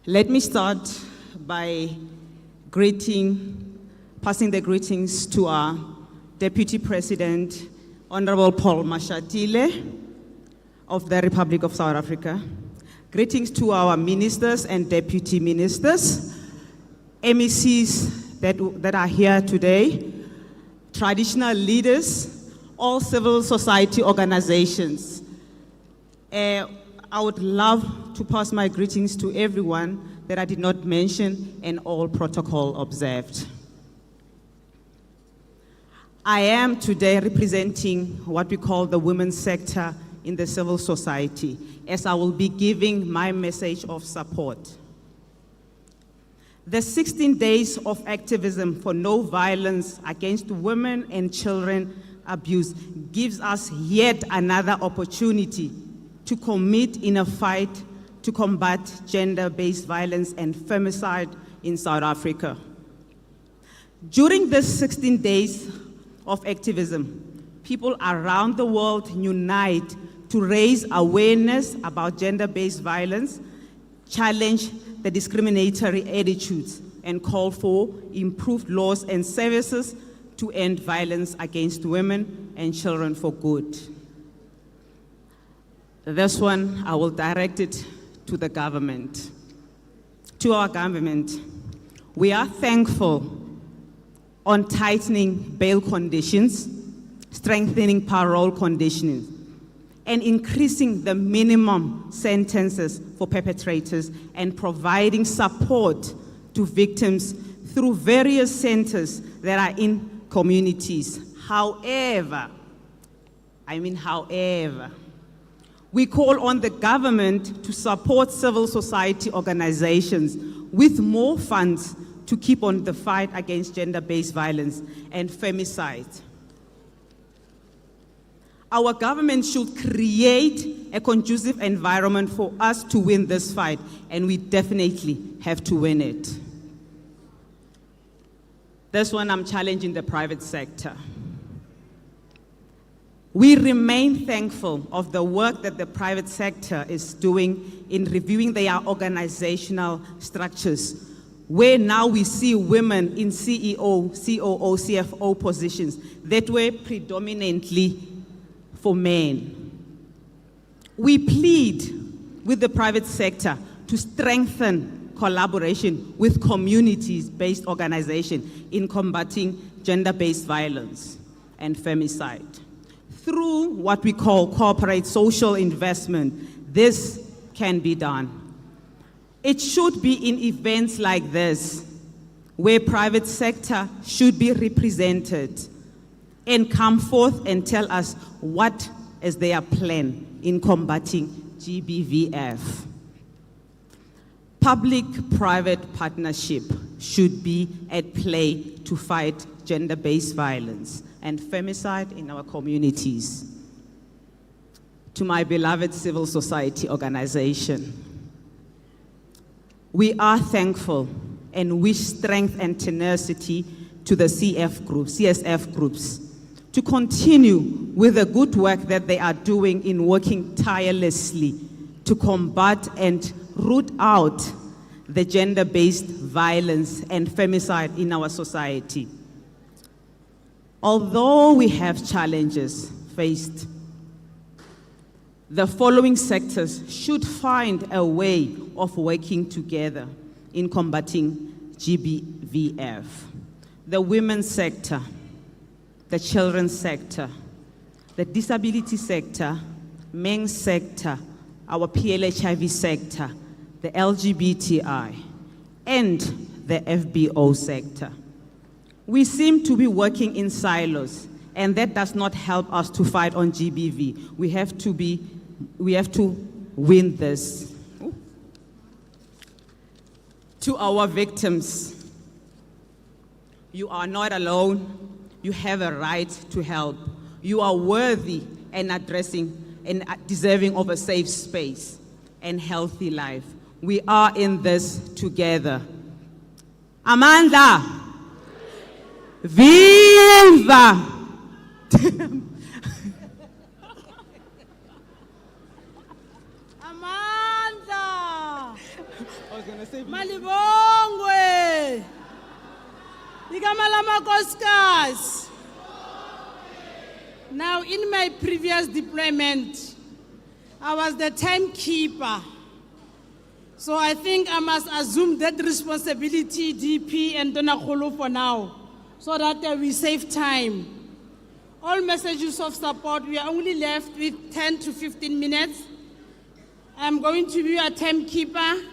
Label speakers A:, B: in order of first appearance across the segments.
A: Let me start by passing the greetings to our Deputy President, Honorable Paul Mashatile of the Republic of South Africa. Greetings to our ministers and deputy ministers, MECs that are here today, traditional leaders, all civil society organizations. I would love to pass my greetings to everyone that I did not mention and all protocol observed. I am today representing what we call the women's sector in the civil society, as I will be giving my message of support. The 16 days of activism for no violence against women and children abuse gives us yet another opportunity to commit in a fight to combat gender-based violence and femicide in South Africa. During this 16 days of activism, people around the world unite to raise awareness about gender-based violence, challenge the discriminatory attitudes, and call for improved laws and services to end violence against women and children for good. This one, I will direct it to the government. To our government, we are thankful on tightening bail conditions, strengthening parole conditions, and increasing the minimum sentences for perpetrators and providing support to victims through various centers that are in communities. However, we call on the government to support civil society organizations with more funds to keep on the fight against gender-based violence and femicide. Our government should create a conducive environment for us to win this fight, and we definitely have to win it. This one, I'm challenging the private sector. We remain thankful of the work that the private sector is doing in reviewing their organizational structures, where now we see women in CEO, COO, CFO positions that were predominantly for men. We plead with the private sector to strengthen collaboration with communities-based organizations in combating gender-based violence and femicide. Through what we call corporate social investment, this can be done. It should be in events like this, where private sector should be represented and come forth and tell us what is their plan in combating GBVF. Public-private partnership should be at play to fight gender-based violence and femicide in our communities. To my beloved civil society organization, we are thankful and wish strength and tenacity to the CSF groups to continue with the good work that they are doing in working tirelessly to combat and root out the gender-based violence and femicide in our society. Although we have challenges faced, the following sectors should find a way of working together in combating GBVF. The women's sector, the children's sector, the disability sector, men's sector, our PLHIV sector, the LGBTI, and the FBO sector. We seem to be working in silos, and that does not help us to fight on GBV. We have to win this. To our victims, you are not alone. You have a right to help. You are worthy and deserving of a safe space and healthy life. We are in this together. Amanda, viva!
B: Amanda!
A: I was going to say
B: Malibongwe. Ikamalama Koskas. Now, in my previous deployment, I was the timekeeper. So I think I must assume that responsibility, DP and Donakolo for now, so that we save time. All messages of support, we are only left with 10 to 15 minutes. I'm going to be a timekeeper.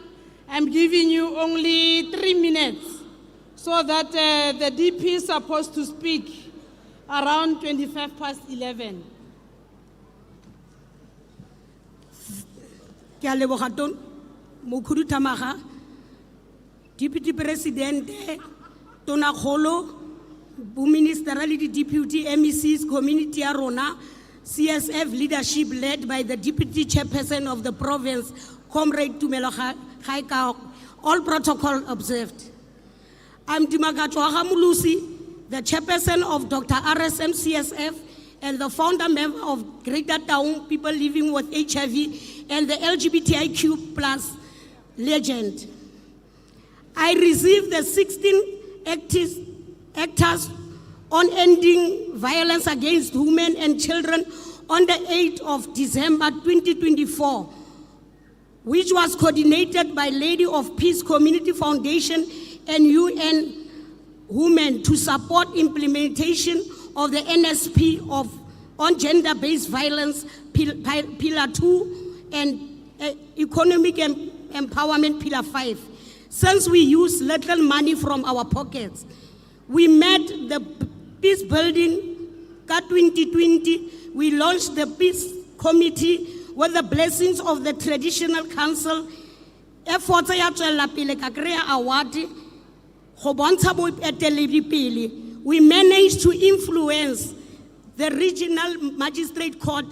B: I'm giving you only 3 minutes so that the DP is supposed to speak around 11:25.
C: Ke a leboga Mokhuduthamaga, Deputy President, Tonakgolo, Bo-Minister le di-Deputy MECs, community ya rona, CSF leadership led by the Deputy Chairperson of the province, Comrade Tumelo Gaekao, all protocol observed. I'm Dimakato Agamulusi, the Chairperson of Dr. RSM CSF and the founder member of Greater Town People Living with HIV and the LGBTIQ+ legend. I received the 16 actors on ending violence against women and children on the 8th of December 2024, which was coordinated by Lady of Peace Community Foundation and UN Women to support implementation of the NSP on gender-based violence, Pillar 2, and economic empowerment, Pillar 5. Since we use little money from our pockets, we met the peace building 2020. We launched the peace committee with the blessings of the traditional council. Efforts ya tswela pele ka kry-a award go bontsha boeteledipele. We managed to influence the regional magistrate court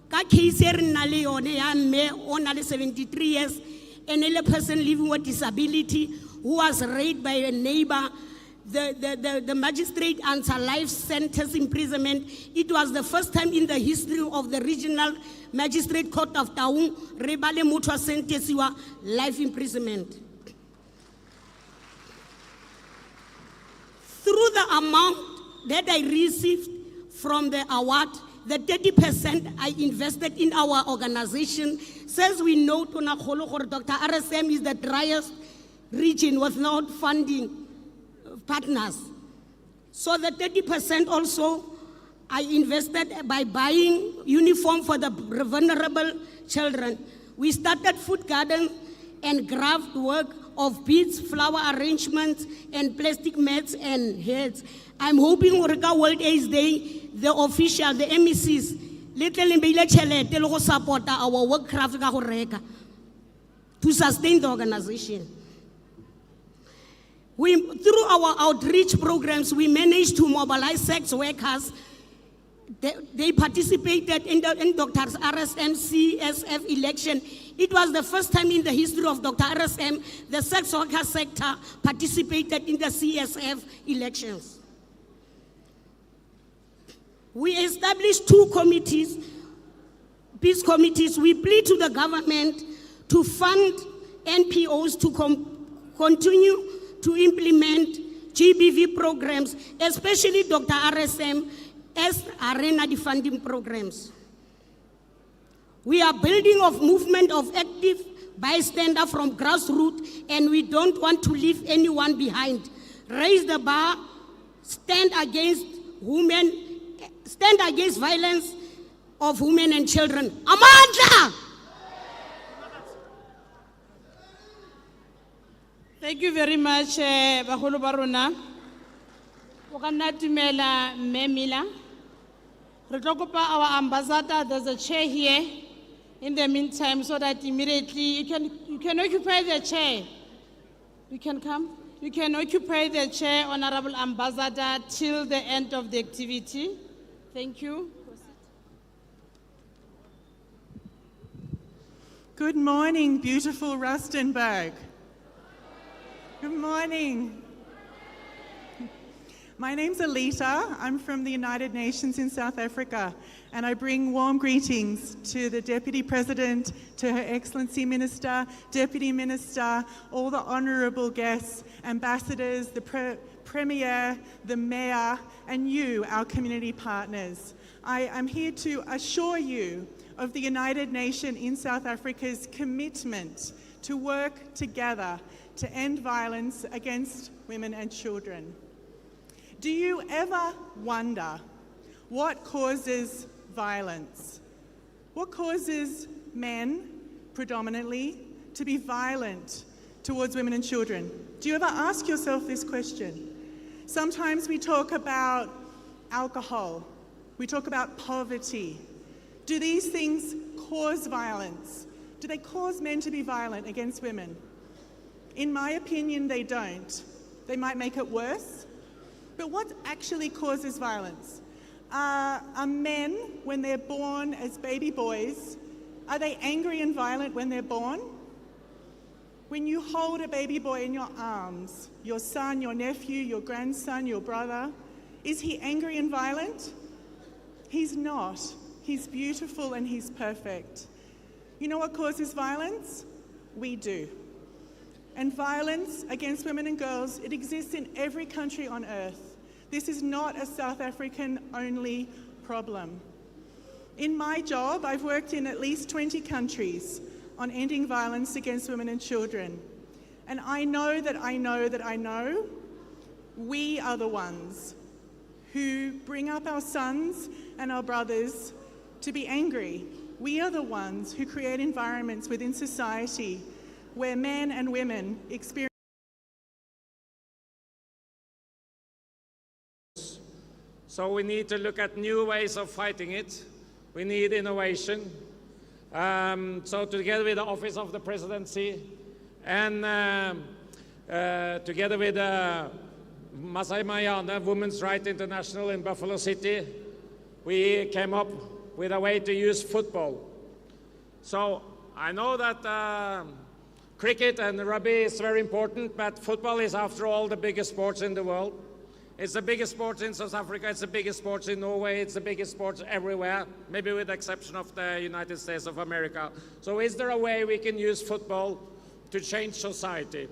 C: ka case e re nna le yone ya mme o na le 73 years and a person living with disability who was raped by a neighbor. The magistrate answered life sentence imprisonment. It was the first time in the history of the regional magistrate court of Taung, Rebale Mutwa Sentesiwa life imprisonment. Through the amount that I received from the award, the 30% I invested in our organization, since we know Tonakgolo Dr. RSM is the driest region without funding partners. So the 30% also I invested by buying uniform for the vulnerable children. We started food garden and craft work of beads, flower arrangements, and plastic mats and heads. I'm hoping Orika World AIDS Day, the official, the MECs, little support our work craft to sustain the organization. Through our outreach programs, we managed to mobilize sex workers. They participated in Dr. RSM CSF election. It was the first time in the history of Dr. RSM, the sex worker sector participated in the CSF elections. We established 2 committees, peace committees. We plead to the government to fund NPOs to continue to implement GBV programs, especially Dr. RSM as arena funding programs. We are building a movement of active bystander from grassroots, and we don't want to leave anyone behind. Raise the bar, stand against violence of women and children. Amandla!
B: Thank you very much, Baholo Barona. Wakanatumela Memila. Retokopa, our ambassador, there's a chair here. In the meantime, so that immediately you can occupy the chair. You can come. You can occupy the chair, Honorable Ambassador, till the end of the activity. Thank you.
D: Good morning, beautiful Rustenburg. Good morning. My name's Alita. I'm from the United Nations in South Africa, and I bring warm greetings to the Deputy President, to Her Excellency Minister, Deputy Minister, all the honourable guests, ambassadors, the Premier, the Mayor, and you, our community partners. I am here to assure you of the United Nations in South Africa's commitment to work together to end violence against women and children. Do you ever wonder what causes violence? What causes men, predominantly, to be violent towards women and children? Do you ever ask yourself this question? Sometimes we talk about alcohol, we talk about poverty. Do these things cause violence? Do they cause men to be violent against women? In my opinion, they don't. They might make it worse. But what actually causes violence? Are men, when they're born as baby boys, are they angry and violent when they're born? When you hold a baby boy in your arms, your son, your nephew, your grandson, your brother, is he angry and violent? He's not. He's beautiful and he's perfect. You know what causes violence? We do. And violence against women and girls, it exists in every country on earth. This is not a South African-only problem. In my job, I've worked in at least 20 countries on ending violence against women and children. And I know we are the ones who bring up our sons and our brothers to be angry. We are the ones who create environments within society where men and women experience.
E: So we need to look at new ways of fighting it. We need innovation. So together with the Office of the Presidency and together with Masai Mayana Women's Rights International in Buffalo City, we came up with a way to use football. So I know that cricket and rugby is very important, but football is, after all, the biggest sports in the world. It's the biggest sport in South Africa, it's the biggest sport in Norway, it's the biggest sport everywhere, maybe with the exception of the United States of America. So is there a way we can use football to change society?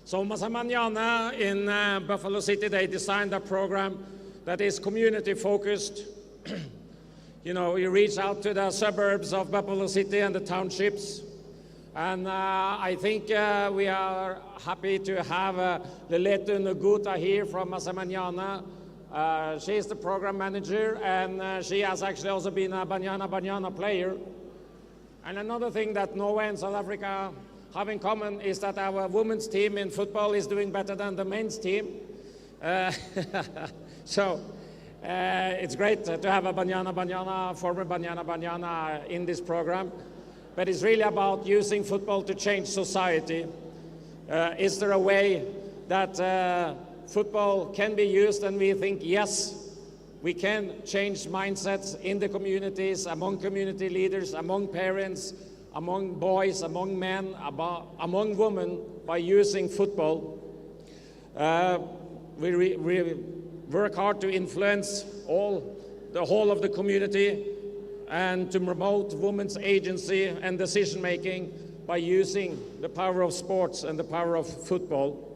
E: So Masai Mayana in Buffalo City, they designed a program that is community focused. You know, you reach out to the suburbs of Buffalo City and the townships. And I think we are happy to have Leletu Nguta here from Masai Mayana. She is the program manager, and she has actually also been a Banyana player. And another thing that Norway and South Africa have in common is that our women's team in football is doing better than the men's team. So it's great to have a former Banyana in this program. But it's really about using football to change society. Is there a way that football can be used? And we think, yes, we can change mindsets in the communities, among community leaders, among parents, among boys, among men, among women, by using football. We work hard to influence the whole of the community and to promote women's agency and decision-making by using the power of sports and the power of football.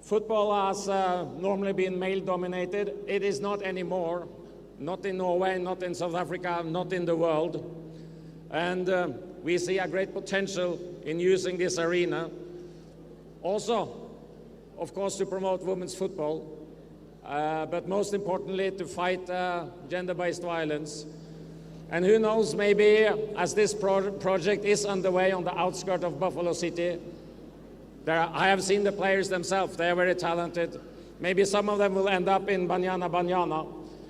E: Football has normally been male-dominated. It is not anymore, not in Norway, not in South Africa, not in the world. And we see a great potential in using this arena. Also, of course, to promote women's football, but most importantly, to fight gender-based violence. And who knows, maybe as this project is underway on the outskirts of Buffalo City, I have seen the players themselves, they are very talented. Maybe some of them will end up in Banyana,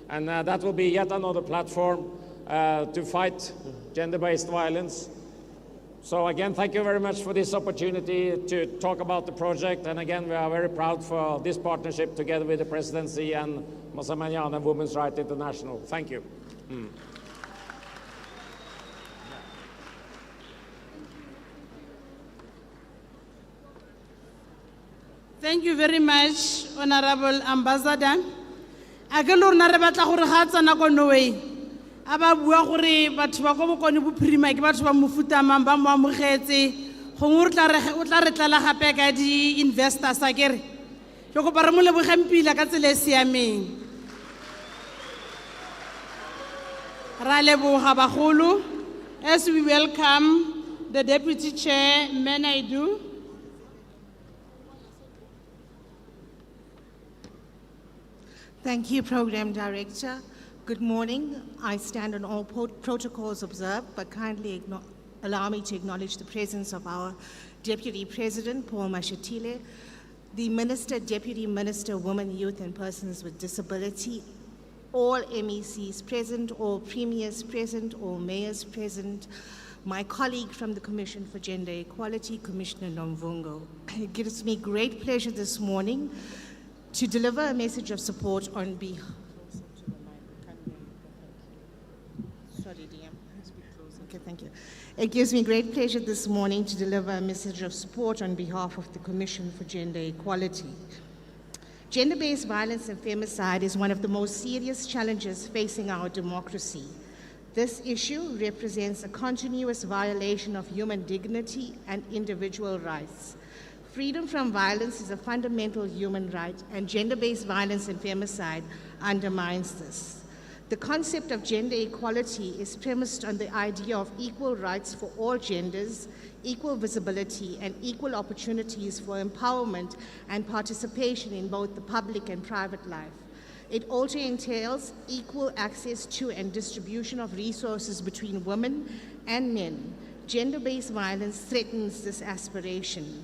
E: and that will be yet another platform to fight gender-based violence. So again, thank you very much for this opportunity to talk about the project. And again, we are very proud for this partnership together with the Presidency and Masai Mayana Women's Rights International. Thank you.
B: Thank you very much, Honorable Ambassador. A ke le rona re batla gore ga tsana ko Norway. A ba bua gore batho ba go bokone bophirima ke batho ba mofuta mang ba mo amogetse. Gongwe o tla re tlala gape ka di investors a kere. Ke go ba re mo lebogempila ka tsela e siameng. Ra leboga bagolo as we welcome the Deputy Chair, Menaidu.
F: Thank you, Program Director. Good morning. I stand on all protocols observed, but kindly allow me to acknowledge the presence of our Deputy President, Paul Mashatile, the Minister, Deputy Minister, Women, Youth and Persons with Disability, all MECs present, all premiers present, all mayors present, my colleague from the Commission for Gender Equality, Commissioner Nomvungo. It gives me great pleasure this morning to deliver a message of support on behalf. Sorry, DM. Okay, thank you. It gives me great pleasure this morning to deliver a message of support on behalf of the Commission for Gender Equality. Gender-based violence and femicide is one of the most serious challenges facing our democracy. This issue represents a continuous violation of human dignity and individual rights. Freedom from violence is a fundamental human right, and gender-based violence and femicide undermines this. The concept of gender equality is premised on the idea of equal rights for all genders, equal visibility, and equal opportunities for empowerment and participation in both the public and private life. It also entails equal access to and distribution of resources between women and men. Gender-based violence threatens this aspiration.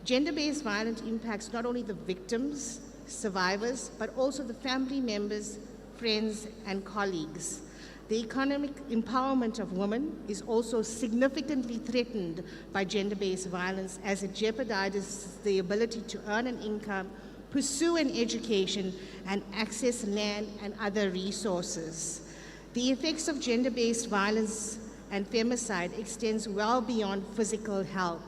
F: Gender-based violence impacts not only the victims, survivors, but also the family members, friends, and colleagues. The economic empowerment of women is also significantly threatened by gender-based violence, as it jeopardizes the ability to earn an income, pursue an education, and access land and other resources. The effects of gender-based violence and femicide extends well beyond physical health.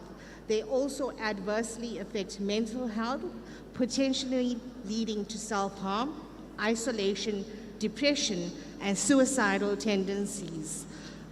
F: They also adversely affect mental health, potentially leading to self-harm, isolation, depression, and suicidal tendencies.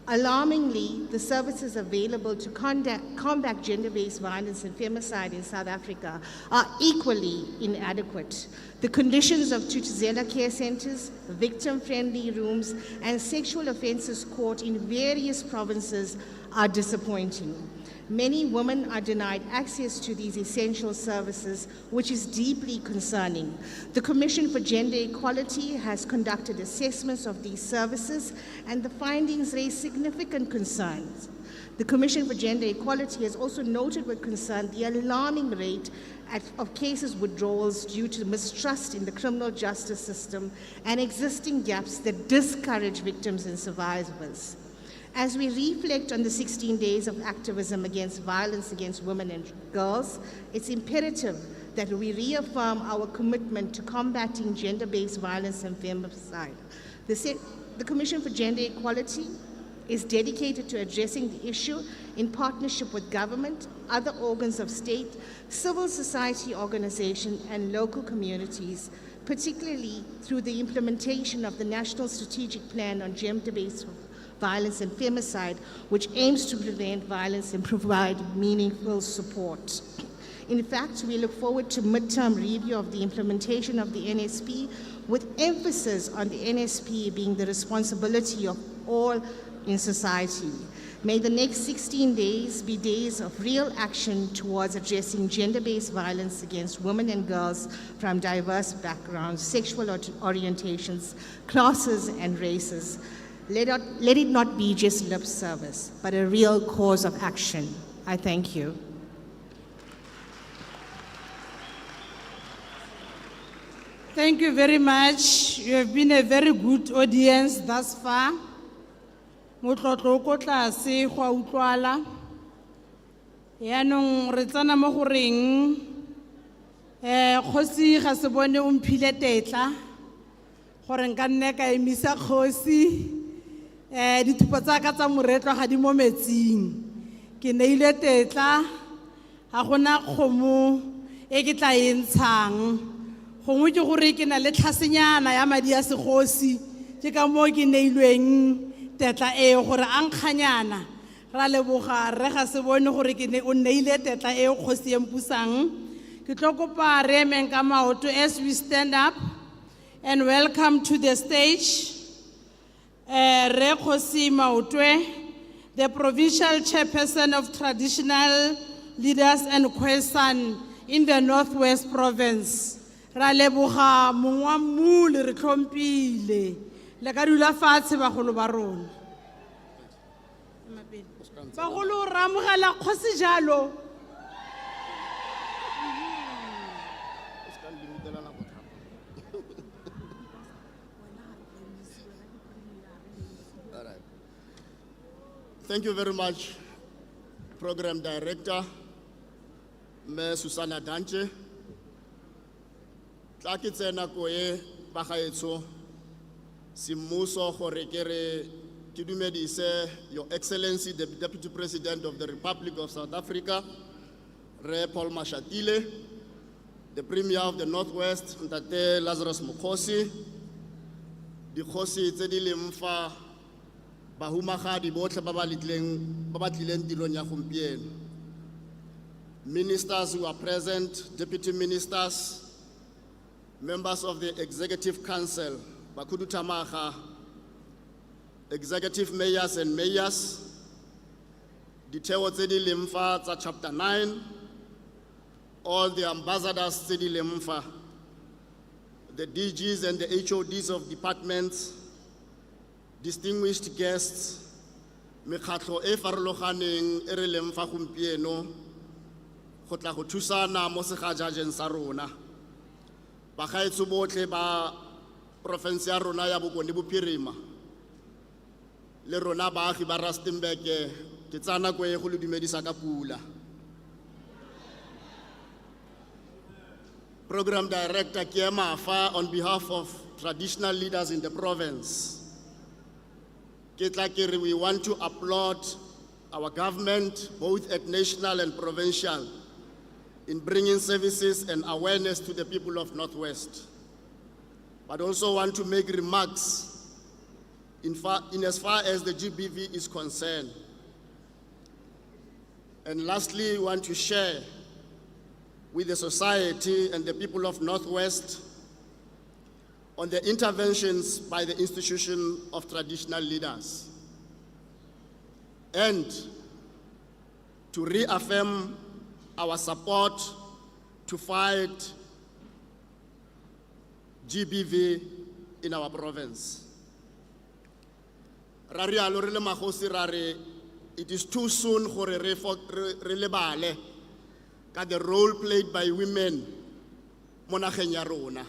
F: Alarmingly, the services available to combat gender-based violence and femicide in South Africa are equally inadequate. The conditions of Thuthuzela care centers, victim-friendly rooms, and sexual offences court in various provinces are disappointing. Many women are denied access to these essential services, which is deeply concerning. The Commission for Gender Equality has conducted assessments of these services, and the findings raise significant concerns. The Commission for Gender Equality has also noted with concern the alarming rate of cases withdrawals due to mistrust in the criminal justice system and existing gaps that discourage victims and survivors. As we reflect on the 16 days of activism against violence against women and girls, it's imperative that we reaffirm our commitment to combating gender-based violence and femicide. The Commission for Gender Equality is dedicated to addressing the issue in partnership with government, other organs of state, civil society organizations, and local communities, particularly through the implementation of the National Strategic Plan on Gender-Based Violence and Femicide, which aims to prevent violence and provide meaningful support. In fact, we look forward to midterm review of the implementation of the NSP, with emphasis on the NSP being the responsibility of all in society. May the next 16 days be days of real action towards addressing gender-based violence against women and girls from diverse backgrounds, sexual orientations, classes, and races. Let it not be just lip service, but a real cause of action. I thank you.
B: Thank you very much. You have been a very good audience thus far. Motlotlo ko tlase go a utlwala. Yaanong re tsena mo go reng kgosi ga se bone o mphile tetla gore nka nne ka emisa kgosi dithupa tsa ka tsa moretlo ga di mo metsing ke neile tetla ga gona kgomo e ke tla e ntshang gongwe ke gore ke na le tlhasenyana ya madi a segosi ke ka moo ke neilweng tetla eo gore a nkganyana ra leboga re ga se bone gore o neile tetla eo kgosi e mpusang ke tlo kopa re emeng ka maoto as we stand up and welcome to the stage Re Kgosi Maotwe, the provincial chairperson of traditional leaders and Khoisan in the Northwest Province. Ra leboga mongwa mmule re tlhompile le ka dula fatshe bagolo ba rona. Bagolo ra mogela kgosi jalo.
G: Thank you very much, Program Director, Ms. Susana Danche. Tlaki tsena ko e bagaetso simuso gore kere ke dumedise Your Excellency the Deputy President of the Republic of South Africa, Re Paul Mashatile, the Premier of the Northwest, Ntate Lazarus Mokhosi, dikgosi tse di leng fa bahumagadi botlhe ba ba tlileng tirong ya gompieno, ministers who are present, deputy ministers, members of the Executive Council, Bakhuduthamaga, executive mayors and mayors, ditheo tse di leng fa tsa chapter 9, all the ambassadors tse di leng fa, the DGs and the HODs of departments, distinguished guests, mekgatlo e farologaneng e re leng fa gompieno go tla go thusana mo segajajeng sa rona, bagaetso botlhe ba province ya rona ya Bokone Bophirima le rona baagi ba Rustenburg ke tsana ko e go le dumedisa ka pula. Program Director Kiema Afa, on behalf of traditional leaders in the province, we want to applaud our government, both at national and provincial, in bringing services and awareness to the people of Northwest. But also want to make remarks in as far as the GBV is concerned. And lastly, we want to share with the society and the people of Northwest on the interventions by the institution of traditional leaders, and to reaffirm our support to fight GBV in our province. It is too soon for a lebale ka the role played by women mo nageng ya rona.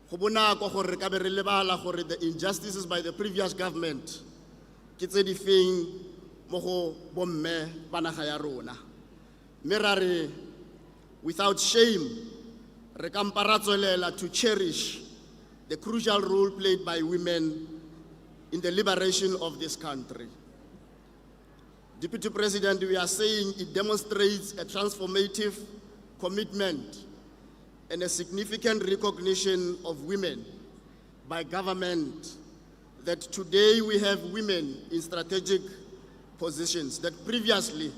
G: Go bonako gore ka be re lebala gore the injustices by the previous government ke tse di feng mo go bomme ba naga ya rona. Mme ra re without shame re ka mpa ra tswelela to cherish the crucial role played by women in the liberation of this country. Deputy President, we are saying it demonstrates a transformative commitment and a significant recognition of women by government, that today we have women in strategic positions that previously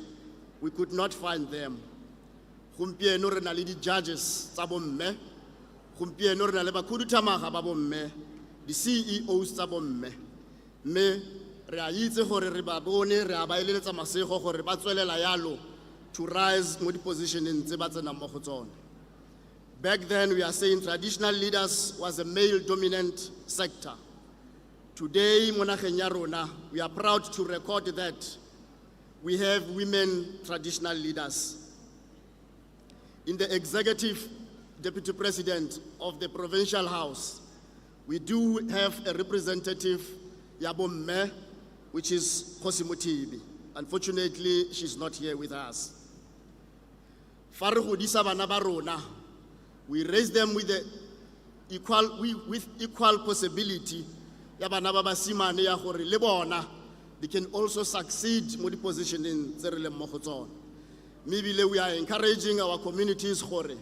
G: we could not find them. Gompieno re na le di judges tsa bomme, gompieno re na le bakhuduthamaga ba bomme, di CEOs tsa bomme. Mme re a itse gore re ba bone re a ba eleletsa masego gore ba tswelela yalo to rise mo di positioneng tse ba tsenang mo go tsone. Back then, we are saying traditional leaders was a male-dominant sector. Today, mo nageng ya rona, we are proud to record that we have women traditional leaders. In the executive deputy president of the provincial house, we do have a representative, Yabomme, which is Kgosi Mothibi. Unfortunately, she's not here with us. Fa re godisa bana ba rona, we raise them with equal possibility ya bana ba basimane ya gore le bona they can also succeed mo di positioning tse re leng mo go tsona. Maybe we are encouraging our communities gore,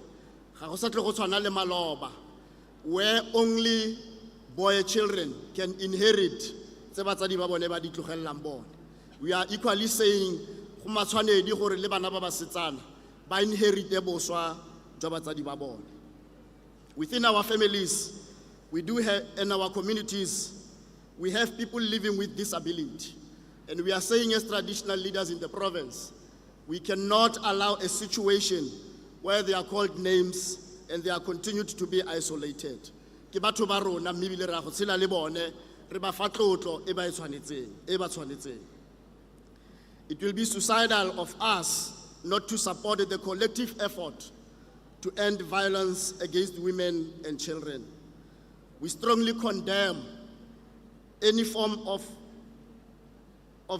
G: ga go sa tle go tshwana le maloba, where only boy children can inherit tse batsadi ba bone ba di tlogellang bone. We are equally saying go matshwanedi gore le bana ba basetsana ba inherit boswa jwa batsadi ba bone. Within our families, we do have, in our communities, we have people living with disability. And we are saying as traditional leaders in the province, we cannot allow a situation where they are called names and they are continued to be isolated. Ke batho ba rona mme ebile re a go tshela le bone, re ba fa tlotlo e ba e tshwanetseng. It will be suicidal of us not to support the collective effort to end violence against women and children. We strongly condemn any form of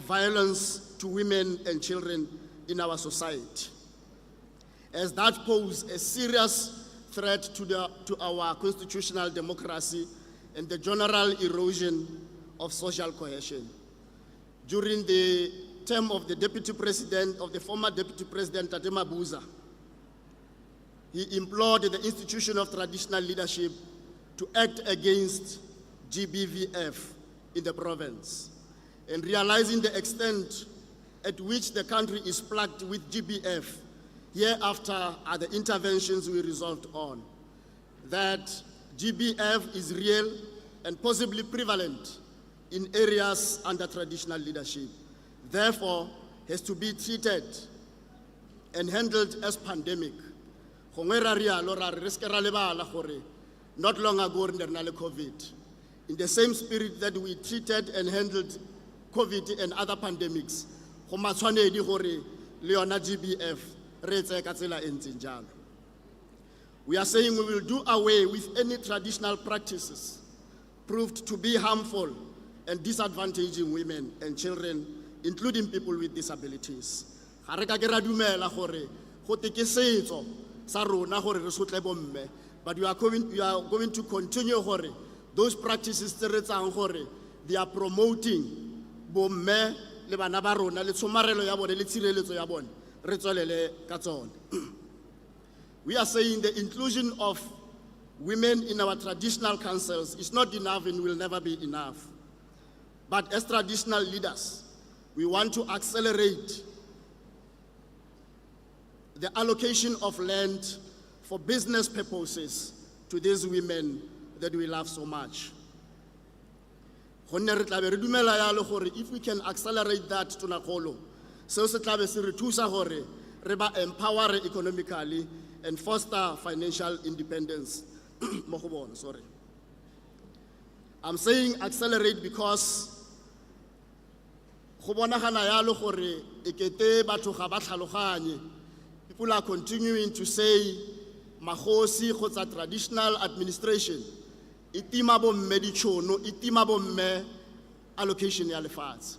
G: violence to women and children in our society, as that poses a serious threat to our constitutional democracy and the general erosion of social cohesion. During the term of the former Deputy President Tate Mabuza, he implored the institution of traditional leadership to act against GBVF in the province. And realizing the extent at which the country is plagued with GBF, hereafter are the interventions we resolved on. That GBF is real and possibly prevalent in areas under traditional leadership. Therefore, has to be treated and handled as pandemic. Not long ago, COVID. In the same spirit that we treated and handled COVID and other pandemics, we are saying we will do away with any traditional practices proved to be harmful and disadvantaging women and children, including people with disabilities. But we are going to continue those practices they are promoting bomme le bana ba rona le tshomarelo ya bone le tshireletso ya bone re tswelele ka tsone. We are saying the inclusion of women in our traditional councils is not enough and will never be enough. But as traditional leaders, we want to accelerate the allocation of land for business purposes to these women that we love so much. If we can accelerate that to Nakolo, so re ba empower economically and foster financial independence. Sorry. I'm saying accelerate because people are continuing to say mahosi kgotsa traditional administration itima bomme ditšhono itima bomme allocation ya lefatshe.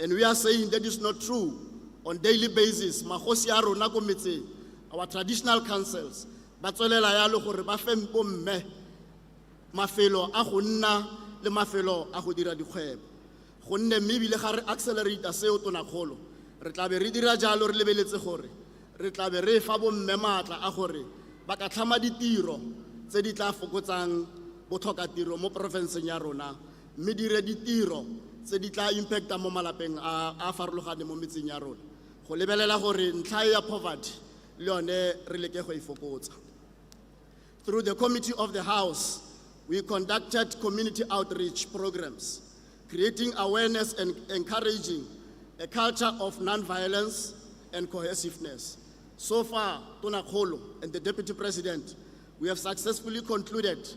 G: And we are saying that is not true. On daily basis mahosi a rona ko metseng, our traditional councils ba tswelela yalo gore ba fe bomme mafelo a go nna le mafelo a go dira dikgwebo. Gonne mme bile ga re accelerate seo tona kgolo re tla be re dira jalo re lebeletse gore re tla be re fa bomme matla a gore ba ka tlhama ditiro tse di tla fokotsang botlhokatiro mo provinceng ya rona, mme dire ditiro tse di tla impacta mo malapeng a farologane mo metseng ya rona, go lebelela gore ntlha ya poverty le yone re leke go ifokotsa. Through the committee of the House, we conducted community outreach programs, creating awareness and encouraging a culture of non-violence and cohesiveness. So far, Tona Kgolo and the Deputy President, we have successfully concluded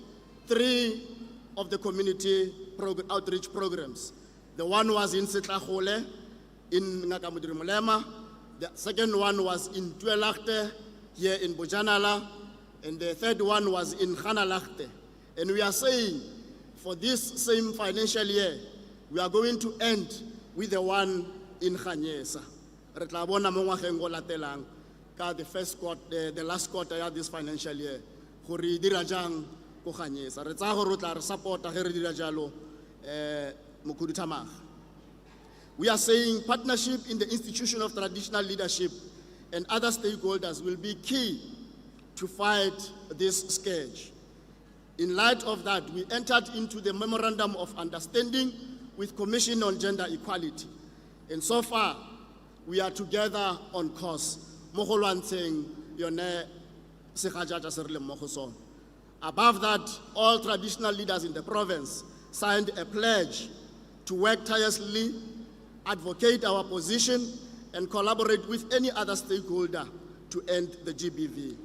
G: 3 of the community outreach programs. The one was in Setlagole, in Ngakamudiri Molema. The second one was in Tuelachte, here in Bojanala. And the third one was in Khanalachte. And we are saying, for this same financial year, we are going to end with the one in Khanyesa. Re tla bona mo ngwageng go latelang ka the last quarter of this financial year gore dira jang go Khanyesa. Re tsa gore tla re support ge re dira jalo Mokhuduthamaga. We are saying partnership in the institution of traditional leadership and other stakeholders will be key to fight this scourge. In light of that, we entered into the Memorandum of Understanding with Commission on Gender Equality. And so far, we are together on course. Above that, all traditional leaders in the province signed a pledge to work tirelessly, advocate our position, and collaborate with any other stakeholder to end the GBV.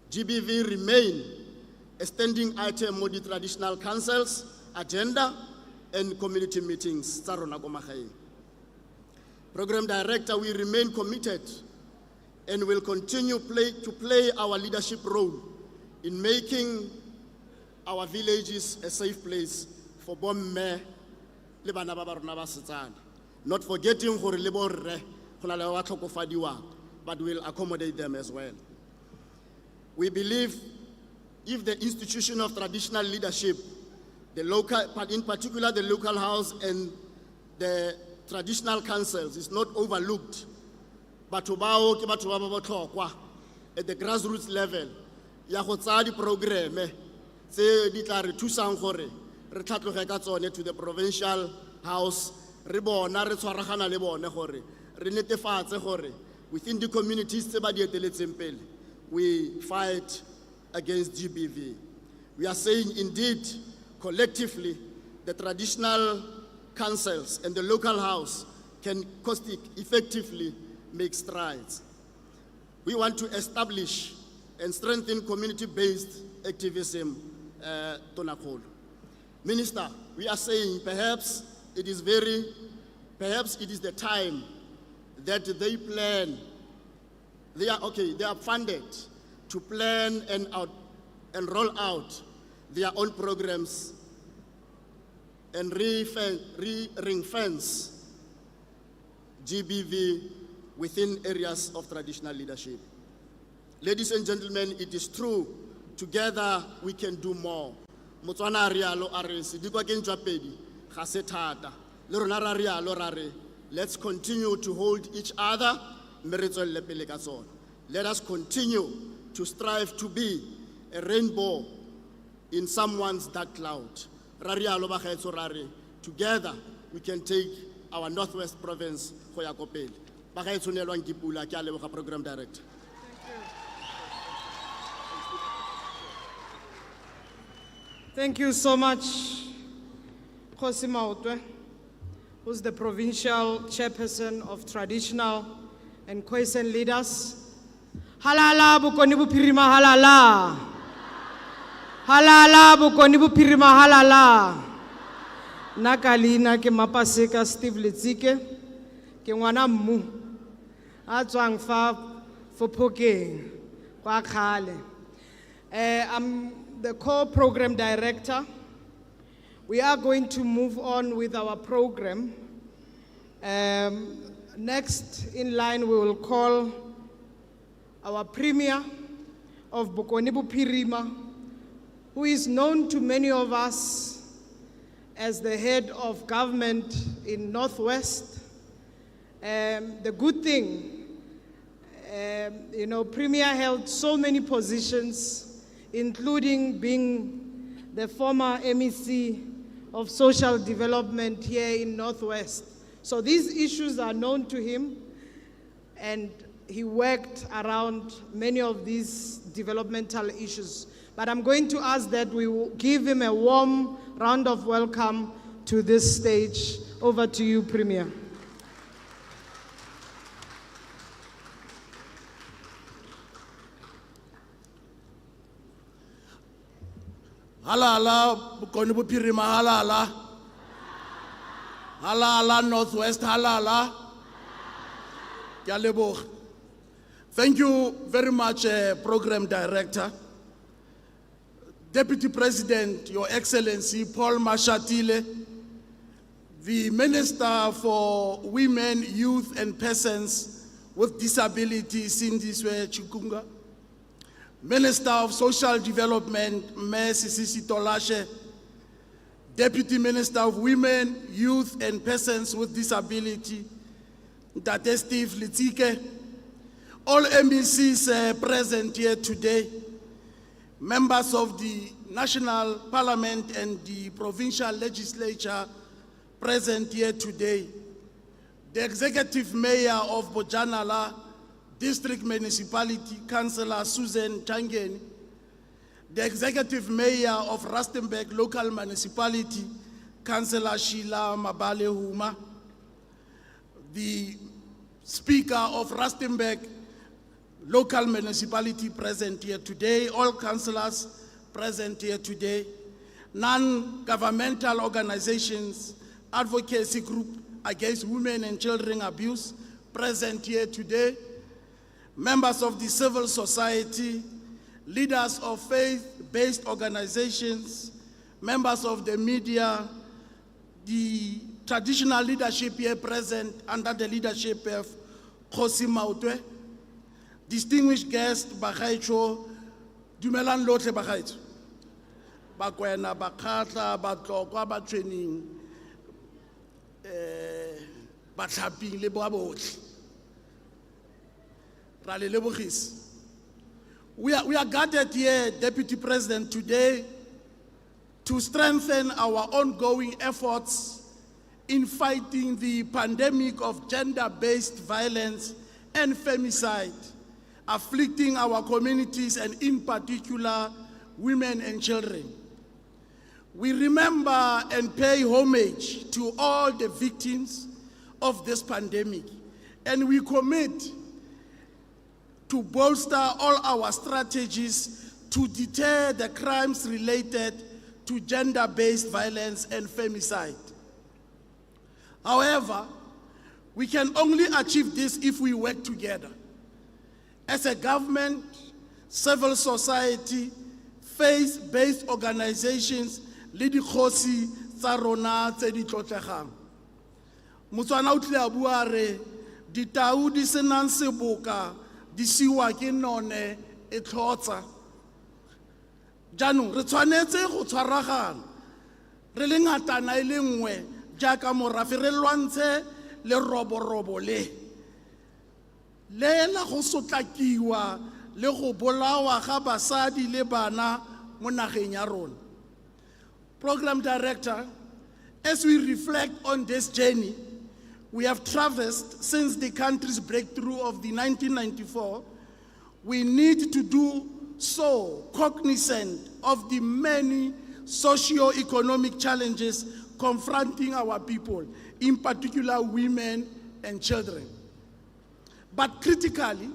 G: GBV remain a standing item on the traditional council's agenda and community meetings. Program Director, we remain committed and will continue to play our leadership role in making our villages a safe place for bomme le bana ba rona ba setsana. Not forgetting gore le borre gona le ba tlhokofadiwang, but we'll accommodate them as well. We believe if the institution of traditional leadership, the local, in particular the local house and the traditional councils, is not overlooked, but at the grassroots level, ya go tsaya di-programme tse di tla re thusang gore re tlhatloge ka tsone to the provincial house, re bona re tshwaragana le bone gore re netefatse gore within the communities tse ba di eteletseng pele, we fight against GBV. We are saying indeed, collectively, the traditional councils and the local house can effectively make strides. We want to establish and strengthen community-based activism, Tonakgolo. Minister, we are saying perhaps it is the time that they plan. They are funded to plan and roll out their own programs and ring-fence GBV within areas of traditional leadership. Ladies and gentlemen, it is true, together we can do more. Motswana rialo aresi dikwa ke ntjapedi ga se thata le rona ra rialo ra re let's continue to hold each other mme re tswelle pele ka tsona. Let us continue to strive to be a rainbow in someone's dark cloud. Ra rialo ba gaetso ra re together we can take our Northwest province go ya ko pele. Ba gaetso nelwang ke pula ke a leboga program director.
H: Thank you so much, Khosi Maotwe, who's the provincial chairperson of traditional and Khoisan leaders. Halala bukoni bupirima halala. Halala bukoni bupirima halala. Nakalina ke mapaseka Steve Letsike, ke ngwana mmu a tswang fa Phokeng kwa Khale. I'm the co-program director. We are going to move on with our program. Next in line, we will call our Premier of Bokoni Bophirima, who is known to many of us as the head of government in Northwest. The good thing, Premier held so many positions, including being the former MEC of social development here in Northwest. So these issues are known to him, and he worked around many of these developmental issues. But I'm going to ask that we will give him a warm round of welcome to this stage. Over to you, Premier.
I: Halala, Bokoni Bophirima halala. Halala, Northwest halala. Ke a leboga. Thank you very much, Program Director. Deputy President, Your Excellency Paul Mashatile, the Minister for Women, Youth and Persons with Disabilities, Sindiswe Chikunga, Minister of Social Development, Sisisi Tolashe, Deputy Minister of Women, Youth and Persons with Disability, Ntate Steve Letsike, all MECs present here today, members of the National Parliament and the Provincial Legislature present here today, the Executive Mayor of Bojanala District Municipality, Councillor Susan Changen, the Executive Mayor of Rustenburg Local Municipality, Councillor Sheila Mabale Huma, the Speaker of Rustenburg Local Municipality present here today, all councillors present here today, non-governmental organizations, advocacy group against women and children abuse present here today, members of the civil society, leaders of faith-based organizations, members of the media, the traditional leadership here present under the leadership of Khosi Mautwe, distinguished guest Bagaitso, dumelang lotlhe Bagaitso, Bakwena, Bakhatla, Batlokwa, Batraining, Batlhaping le ba botlhe. Ra le lebogisa. We are gathered here, Deputy President, today to strengthen our ongoing efforts in fighting the pandemic of gender-based violence and femicide, afflicting our communities and in particular, women and children. We remember and pay homage to all the victims of this pandemic, and we commit to bolster all our strategies to deter the crimes related to gender-based violence and femicide. However, we can only achieve this if we work together. As a government, civil society, faith-based organizations, le dikgosi tsa rona tse di tlotlegang. Motswana o tlile a bua re ditau di senang seboka di siwa ke none e tlhotsa. Jaanong re tshwanetse go tshwaragana re le ngatana e le nngwe jaaka morafe re lwantshe le roborobo le la go sotlakiwa le go bolawa ga basadi le bana mo nageng ya rona. Program Director, as we reflect on this journey we have traversed since the country's breakthrough of the 1994, we need to do so cognizant of the many socio-economic challenges confronting our people, in particular women and children. But critically,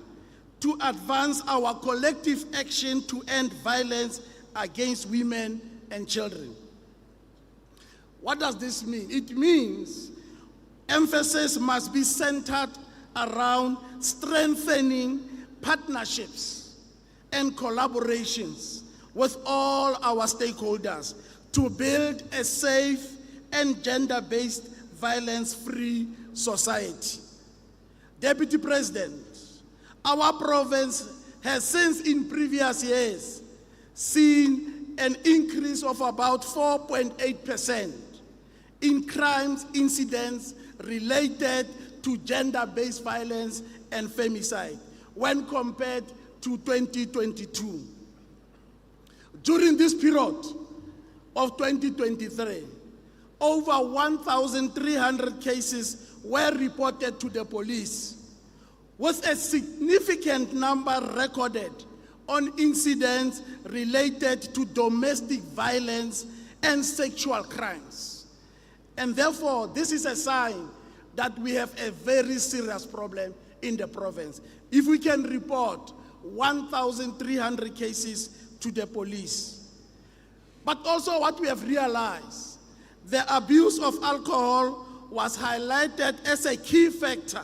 I: to advance our collective action to end violence against women and children. What does this mean? It means emphasis must be centered around strengthening partnerships and collaborations with all our stakeholders to build a safe and gender-based violence-free society. Deputy President, our province has since in previous years seen an increase of about 4.8% in crimes incidents related to gender-based violence and femicide when compared to 2022. During this period of 2023, over 1,300 cases were reported to the police, with a significant number recorded on incidents related to domestic violence and sexual crimes. And therefore, this is a sign that we have a very serious problem in the province. If we can report 1,300 cases to the police. But also what we have realized, the abuse of alcohol was highlighted as a key factor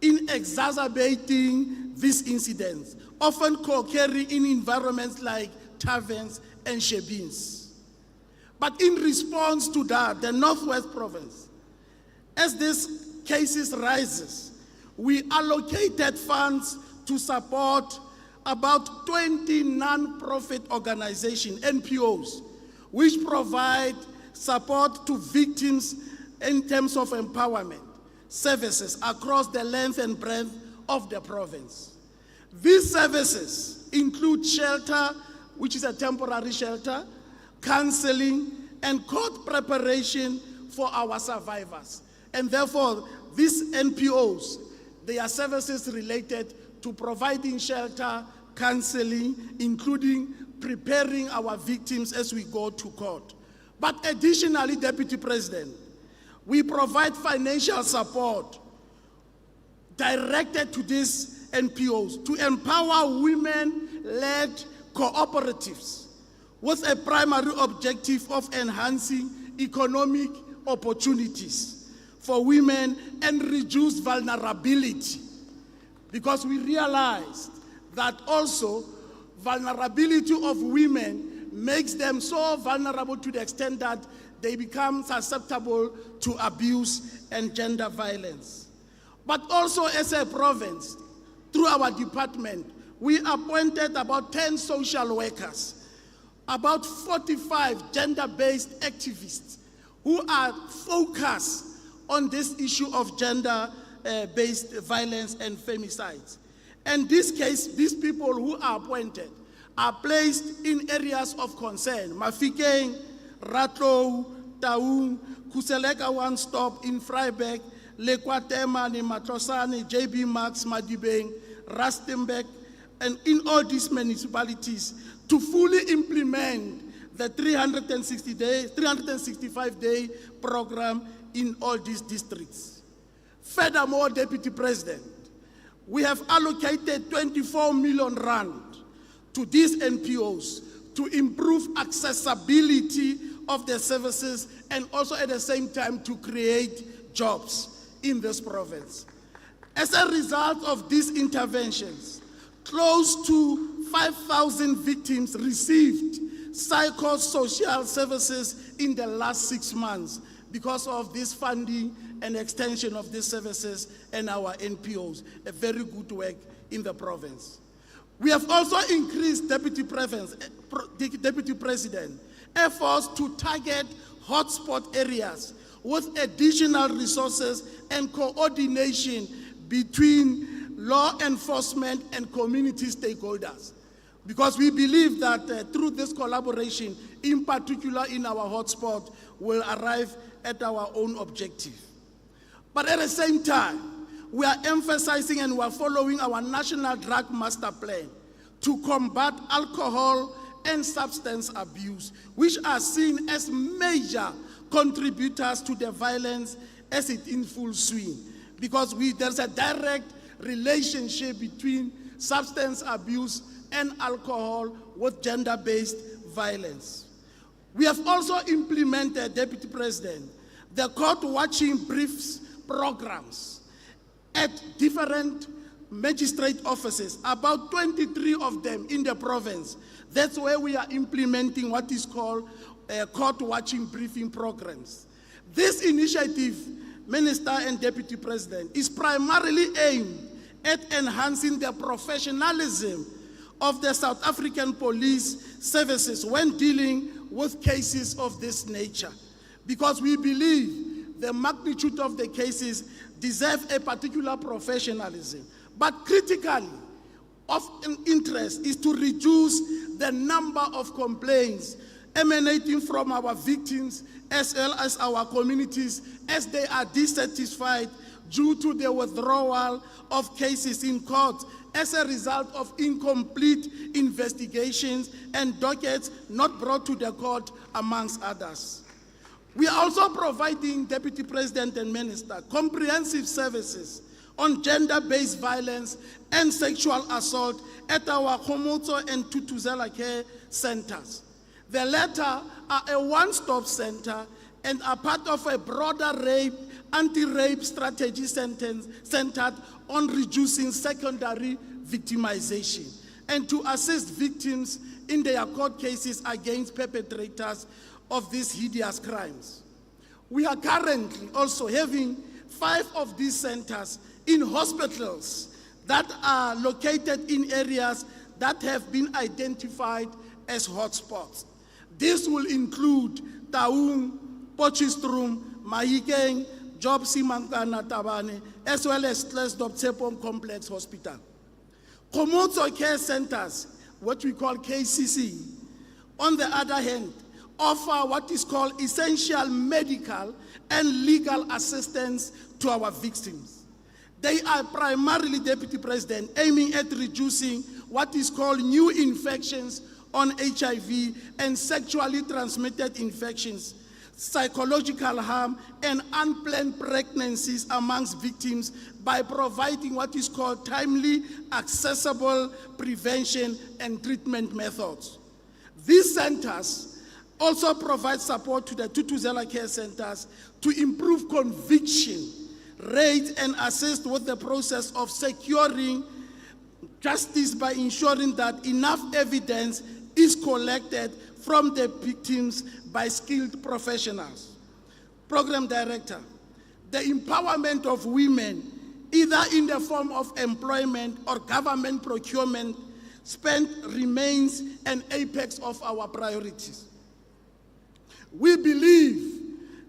I: in exacerbating these incidents, often occurring in environments like taverns and shebeens. But in response to that, the Northwest Province, as these cases rises, we allocated funds to support about 20 non-profit organizations, NPOs, which provide support to victims in terms of empowerment services across the length and breadth of the province. These services include shelter, which is a temporary shelter, counseling, and court preparation for our survivors. And therefore, these NPOs, they are services related to providing shelter, counseling, including preparing our victims as we go to court. But additionally, Deputy President, we provide financial support directed to these NPOs to empower women-led cooperatives with a primary objective of enhancing economic opportunities for women and reduce vulnerability. Because we realized that also vulnerability of women makes them so vulnerable to the extent that they become susceptible to abuse and gender violence. But also as a province, through our department, we appointed about 10 social workers, about 45 gender-based activists who are focused on this issue of gender-based violence and femicides. And this case, these people who are appointed are placed in areas of concern. Mafikeng, Ratlo, Taung, Kuseleka One Stop in Vryburg, Lekwatema, Matlosane, JB Max, Madibeng, Rustenburg, and in all these municipalities to fully implement the 365-day program in all these districts. Furthermore, Deputy President, we have allocated 24 million rand to these NPOs to improve accessibility of their services and also at the same time to create jobs in this province. As a result of these interventions, close to 5,000 victims received psychosocial services in the last 6 months because of this funding and extension of these services and our NPOs, a very good work in the province. We have also increased, Deputy President, efforts to target hotspot areas with additional resources and coordination between law enforcement and community stakeholders. Because we believe that through this collaboration, in particular in our hotspot, we'll arrive at our own objective. But at the same time, we are emphasizing and we are following our National Drug Master Plan to combat alcohol and substance abuse, which are seen as major contributors to the violence as it's in full swing. Because there's a direct relationship between substance abuse and alcohol with gender-based violence. We have also implemented, Deputy President, the court watching briefs programs at different magistrate offices, about 23 of them in the province. That's where we are implementing what is called court watching briefing programs. This initiative, Minister and Deputy President, is primarily aimed at enhancing the professionalism of the South African police services when dealing with cases of this nature. Because we believe the magnitude of the cases deserve a particular professionalism. But critically, of interest is to reduce the number of complaints emanating from our victims as well as our communities as they are dissatisfied due to the withdrawal of cases in court as a result of incomplete investigations and dockets not brought to the court, amongst others. We are also providing, Deputy President and Minister, comprehensive services on gender-based violence and sexual assault at our Khomotso and Tutuzela care centers. The latter are a one-stop center and are part of a broader anti-rape strategy centered on reducing secondary victimization and to assist victims in their court cases against perpetrators of these hideous crimes. We are currently also having 5 of these centers in hospitals that are located in areas that have been identified as hotspots. This will include Taung, Potchefstroom, Mahikeng, Job Simankana Tabane, as well as Klesdorp Tsepom Complex Hospital. Komoto care centers, what we call KCC, on the other hand, offer what is called essential medical and legal assistance to our victims. They are primarily, Deputy President, aiming at reducing what is called new infections on HIV and sexually transmitted infections, psychological harm, and unplanned pregnancies amongst victims by providing what is called timely, accessible prevention and treatment methods. These centers also provide support to the Tutuzela care centers to improve conviction rate and assist with the process of securing justice by ensuring that enough evidence is collected from the victims by skilled professionals. Program Director, the empowerment of women, either in the form of employment or government procurement spend, remains an apex of our priorities. We believe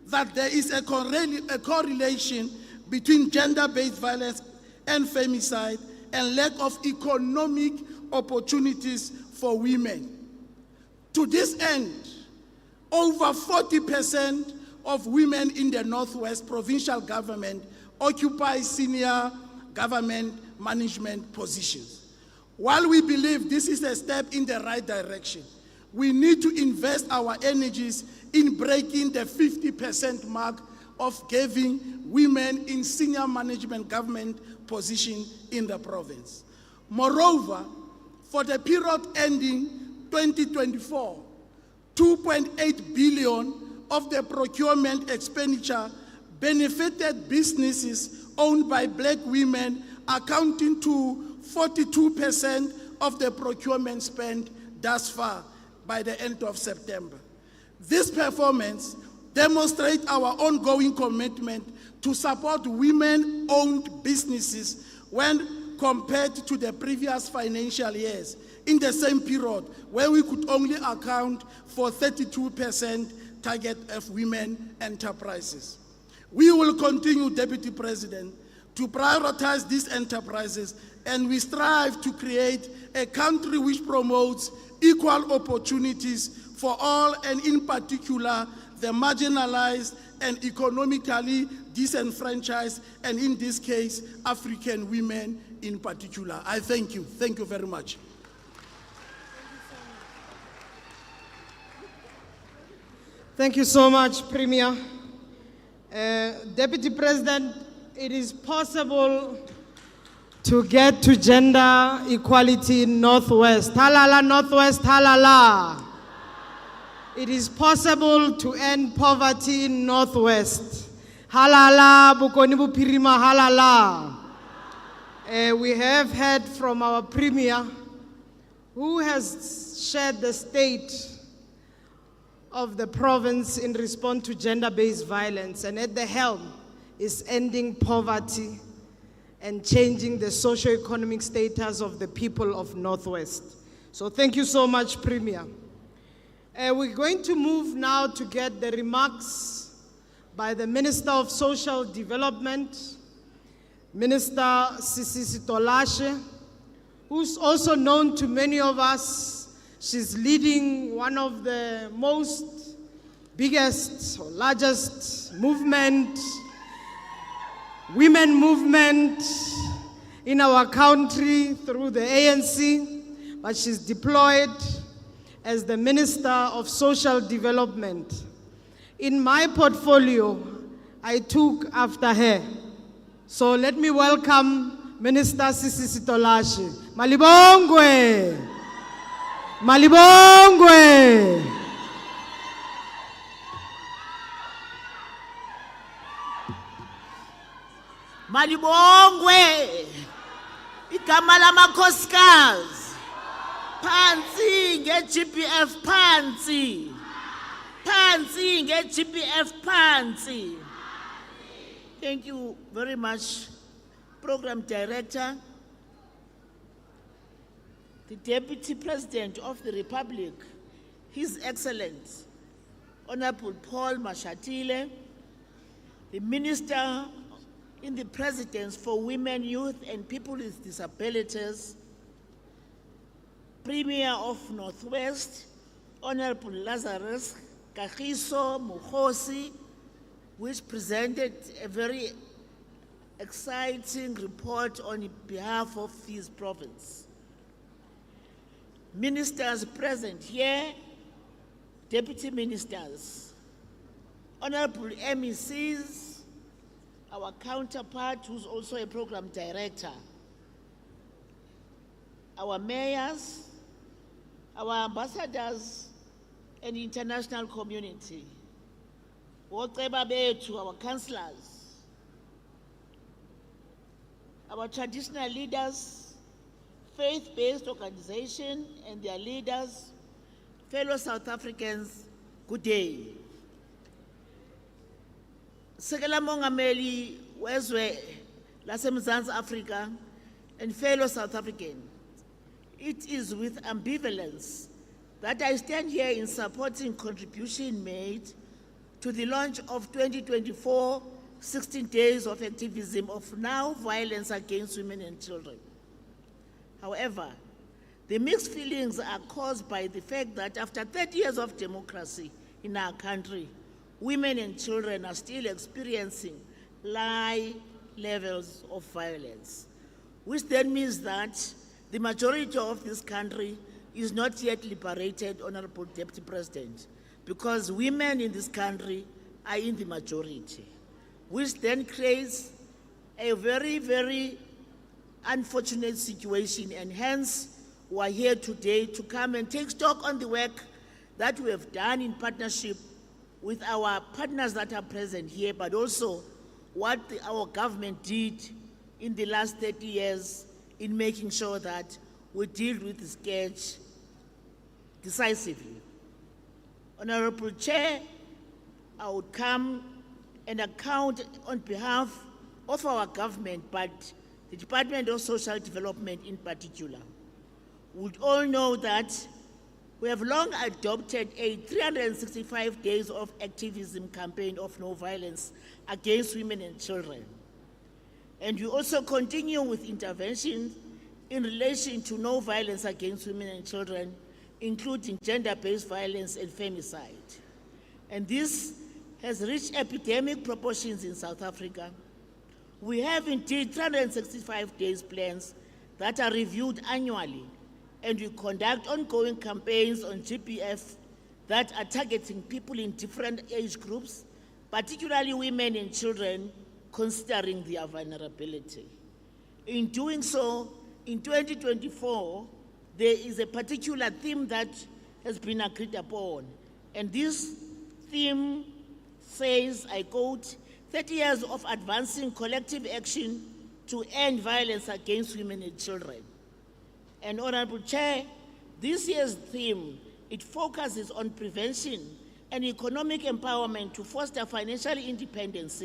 I: that there is a correlation between gender-based violence and femicide and lack of economic opportunities for women. To this end, over 40% of women in the Northwest provincial government occupy senior government management positions. While we believe this is a step in the right direction, we need to invest our energies in breaking the 50% mark of giving women in senior management government position in the province. Moreover, for the period ending 2024, 2.8 billion of the procurement expenditure benefited businesses owned by Black women, accounting to 42% of the procurement spend thus far by the end of September. This performance demonstrates our ongoing commitment to support women-owned businesses when compared to the previous financial years, in the same period where we could only account for 32% target of women enterprises. We will continue, Deputy President, to prioritize these enterprises, and we strive to create a country which promotes equal opportunities for all, and in particular, the marginalized and economically disenfranchised, and in this case, African women in particular. I thank you. Thank you very much.
H: Thank you so much, Premier. Deputy President, it is possible to get to gender equality in Northwest. Halala, Northwest, halala. It is possible to end poverty in Northwest. Halala, Bokoni Bupirima, halala. We have heard from our Premier, who has shared the state of the province in response to gender-based violence, and at the helm is ending poverty and changing the socio-economic status of the people of Northwest. So thank you so much, Premier. We're going to move now to get the remarks by the Minister of Social Development, Minister Sisi Tolashe, who's also known to many of us. She's leading one of the most biggest or largest women movement in our country through the ANC, but she's deployed as the Minister of Social Development. In my portfolio, I took after her. So let me welcome Minister Sisi Tolashe. Malibongwe! Malibongwe!
J: Malibongwe! Igama lamakhosikazi. Phansi nge-GBF phansi. Phansi nge-GBF phansi. Thank you very much, Program Director, the Deputy President of the Republic, His Excellency, Honorable Paul Mashatile, the Minister in the Presidents for Women, Youth and People with Disabilities, Premier of Northwest, Honorable Lazarus Kagiso Mukhosi, which presented a very exciting report on behalf of his province. Ministers present here, deputy ministers, honorable MECs, our counterpart who's also a program director, our mayors, our ambassadors and international community, our councillors, our traditional leaders, faith-based organization and their leaders, fellow South Africans, good day. Sekela Mongameli wezwe laseMzansi Africa and fellow South Africans, it is with ambivalence that I stand here in supporting contribution made to the launch of 2024 16 Days of Activism of Now Violence Against Women and Children. However, the mixed feelings are caused by the fact that after 30 years of democracy in our country, women and children are still experiencing high levels of violence, which then means that the majority of this country is not yet liberated, Honorable Deputy President, because women in this country are in the majority, which then creates a very, very unfortunate situation, and hence we are here today to come and take stock on the work that we have done in partnership with our partners that are present here, but also what our government did in the last 30 years in making sure that we deal with the scourge decisively. Honorable Chair, I would come and account on behalf of our government, but the Department of Social Development in particular. We would all know that we have long adopted a 365 days of activism campaign of no violence against women and children. And we also continue with interventions in relation to no violence against women and children, including gender-based violence and femicide. And this has reached epidemic proportions in South Africa. We have indeed 365 days plans that are reviewed annually, and we conduct ongoing campaigns on GBF that are targeting people in different age groups, particularly women and children, considering their vulnerability. In doing so, in 2024, there is a particular theme that has been agreed upon, and this theme says, I quote, 30 years of advancing collective action to end violence against women and children. And Honorable Chair, this year's theme, it focuses on prevention and economic empowerment to foster financial independence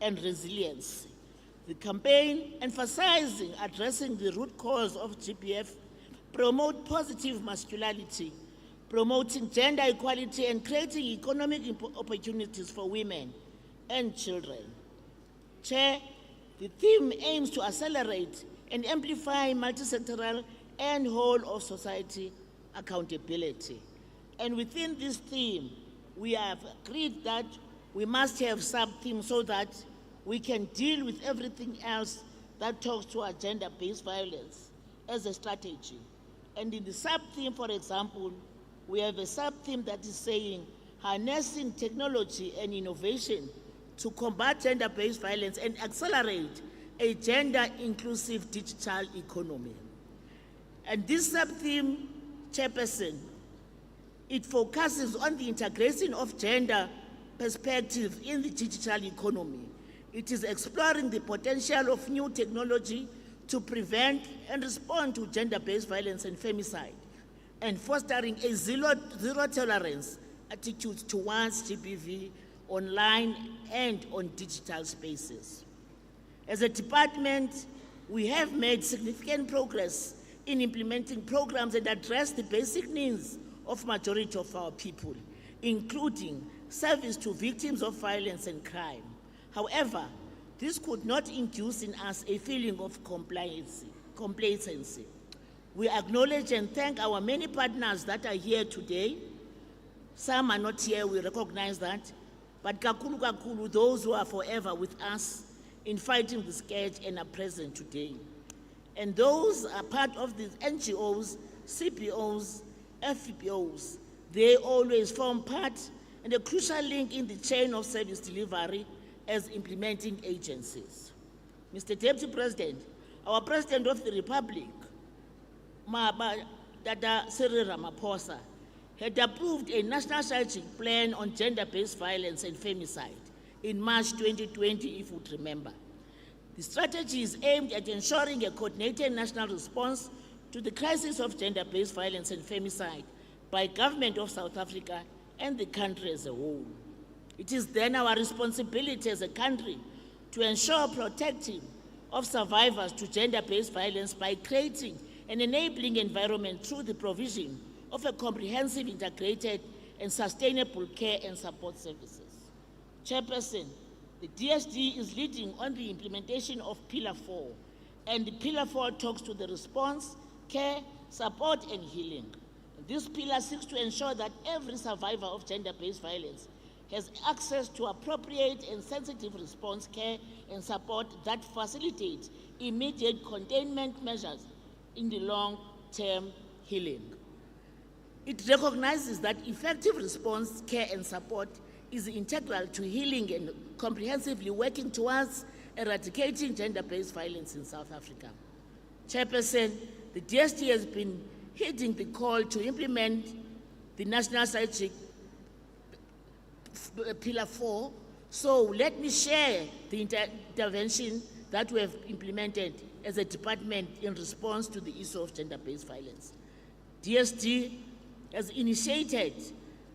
J: and resilience. The campaign, emphasizing addressing the root cause of GBF, promote positive masculinity, promoting gender equality and creating economic opportunities for women and children. Chair, the theme aims to accelerate and amplify multi-sectoral and whole of society accountability. And within this theme, we have agreed that we must have sub-themes so that we can deal with everything else that talks to our gender-based violence as a strategy. And in the sub-theme, for example, we have a sub-theme that is saying harnessing technology and innovation to combat gender-based violence and accelerate a gender-inclusive digital economy. And this sub-theme, Chairperson, it focuses on the integration of gender perspective in the digital economy. It is exploring the potential of new technology to prevent and respond to gender-based violence and femicide, and fostering a zero tolerance attitude towards GBV online and on digital spaces. As a department, we have made significant progress in implementing programs that address the basic needs of majority of our people, including service to victims of violence and crime. However, this could not induce in us a feeling of complacency. We acknowledge and thank our many partners that are here today. Some are not here, we recognize that. But kakulu kakulu, those who are forever with us in fighting the scourge and are present today. And those are part of the NGOs, CPOs, FPOs. They always form part and a crucial link in the chain of service delivery as implementing agencies. Mr. Deputy President, our President of the Republic, Dada Cyril Ramaphosa, had approved a national strategic plan on gender-based violence and femicide in March 2020, if you would remember. The strategy is aimed at ensuring a coordinated national response to the crisis of gender-based violence and femicide by government of South Africa and the country as a whole. It is then our responsibility as a country to ensure protecting of survivors to gender-based violence by creating an enabling environment through the provision of a comprehensive, integrated, and sustainable care and support services. Chairperson, the DSD is leading on the implementation of Pillar 4, and the Pillar 4 talks to the response, care, support, and healing. This pillar seeks to ensure that every survivor of gender-based violence has access to appropriate and sensitive response, care, and support that facilitates immediate containment measures in the long-term healing. It recognizes that effective response, care, and support is integral to healing and comprehensively working towards eradicating gender-based violence in South Africa. Chairperson, the DST has been heeding the call to implement the National Strategic Pillar 4. So let me share the intervention that we have implemented as a department in response to the issue of gender-based violence. DST has initiated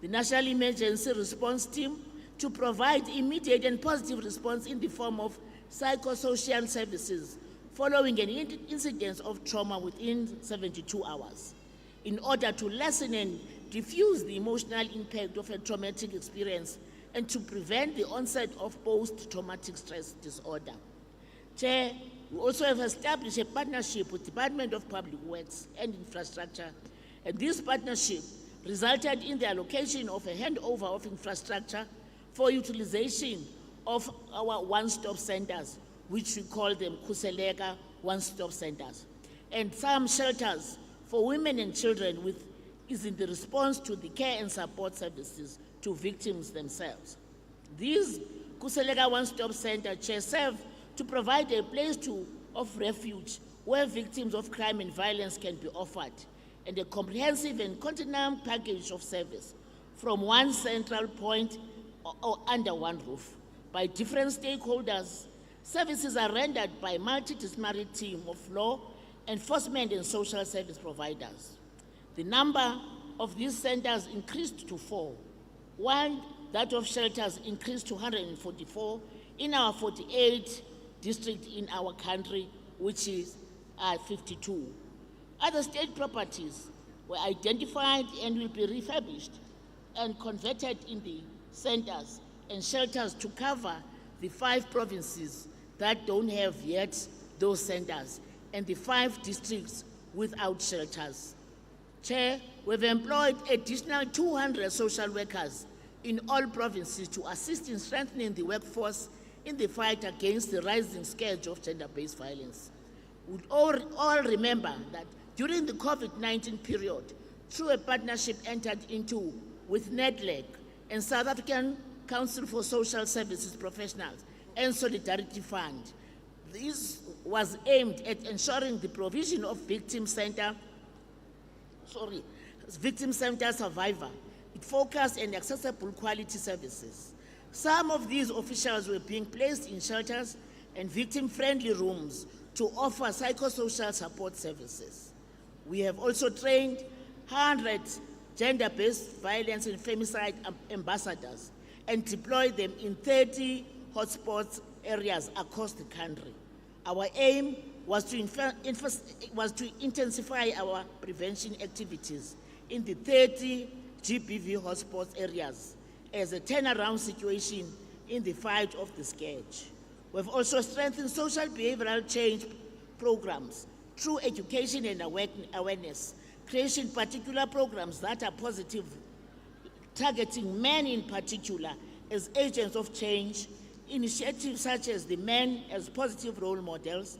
J: the National Emergency Response Team to provide immediate and positive response in the form of psychosocial services following an incidence of trauma within 72 hours in order to lessen and diffuse the emotional impact of a traumatic experience and to prevent the onset of post-traumatic stress disorder. Chair, we also have established a partnership with the Department of Public Works and Infrastructure, and this partnership resulted in the allocation of a handover of infrastructure for utilization of our one-stop centers, which we call them Khuseleka one-stop centers, and some shelters for women and children is in the response to the care and support services to victims themselves. These Khuseleka one-stop centers serve to provide a place of refuge where victims of crime and violence can be offered, and a comprehensive and continuum package of service from one central point or under one roof by different stakeholders. Services are rendered by a multidisciplinary team of law, enforcement, and social service providers. The number of these centers increased to 4, while that of shelters increased to 144 in our 48 districts in our country, which is 52. Other state properties were identified and will be refurbished and converted in the centers and shelters to cover the 5 provinces that don't have yet those centers and the 5 districts without shelters. Chair, we've employed additional 200 social workers in all provinces to assist in strengthening the workforce in the fight against the rising scourge of gender-based violence. We all remember that during the COVID-19 period, through a partnership entered into with NEDLEC and South African Council for Social Services Professionals and Solidarity Fund, this was aimed at ensuring the provision of victim center survivor. It focused on accessible quality services. Some of these officials were being placed in shelters and victim-friendly rooms to offer psychosocial support services. We have also trained 100 gender-based violence and femicide ambassadors and deployed them in 30 hotspot areas across the country. Our aim was to intensify our prevention activities in the 30 GBV hotspot areas as a turnaround situation in the fight of the scourge. We've also strengthened social behavioral change programs through education and awareness, creation particular programs that are positive, targeting men in particular as agents of change, initiatives such as the Men as Positive Role Models,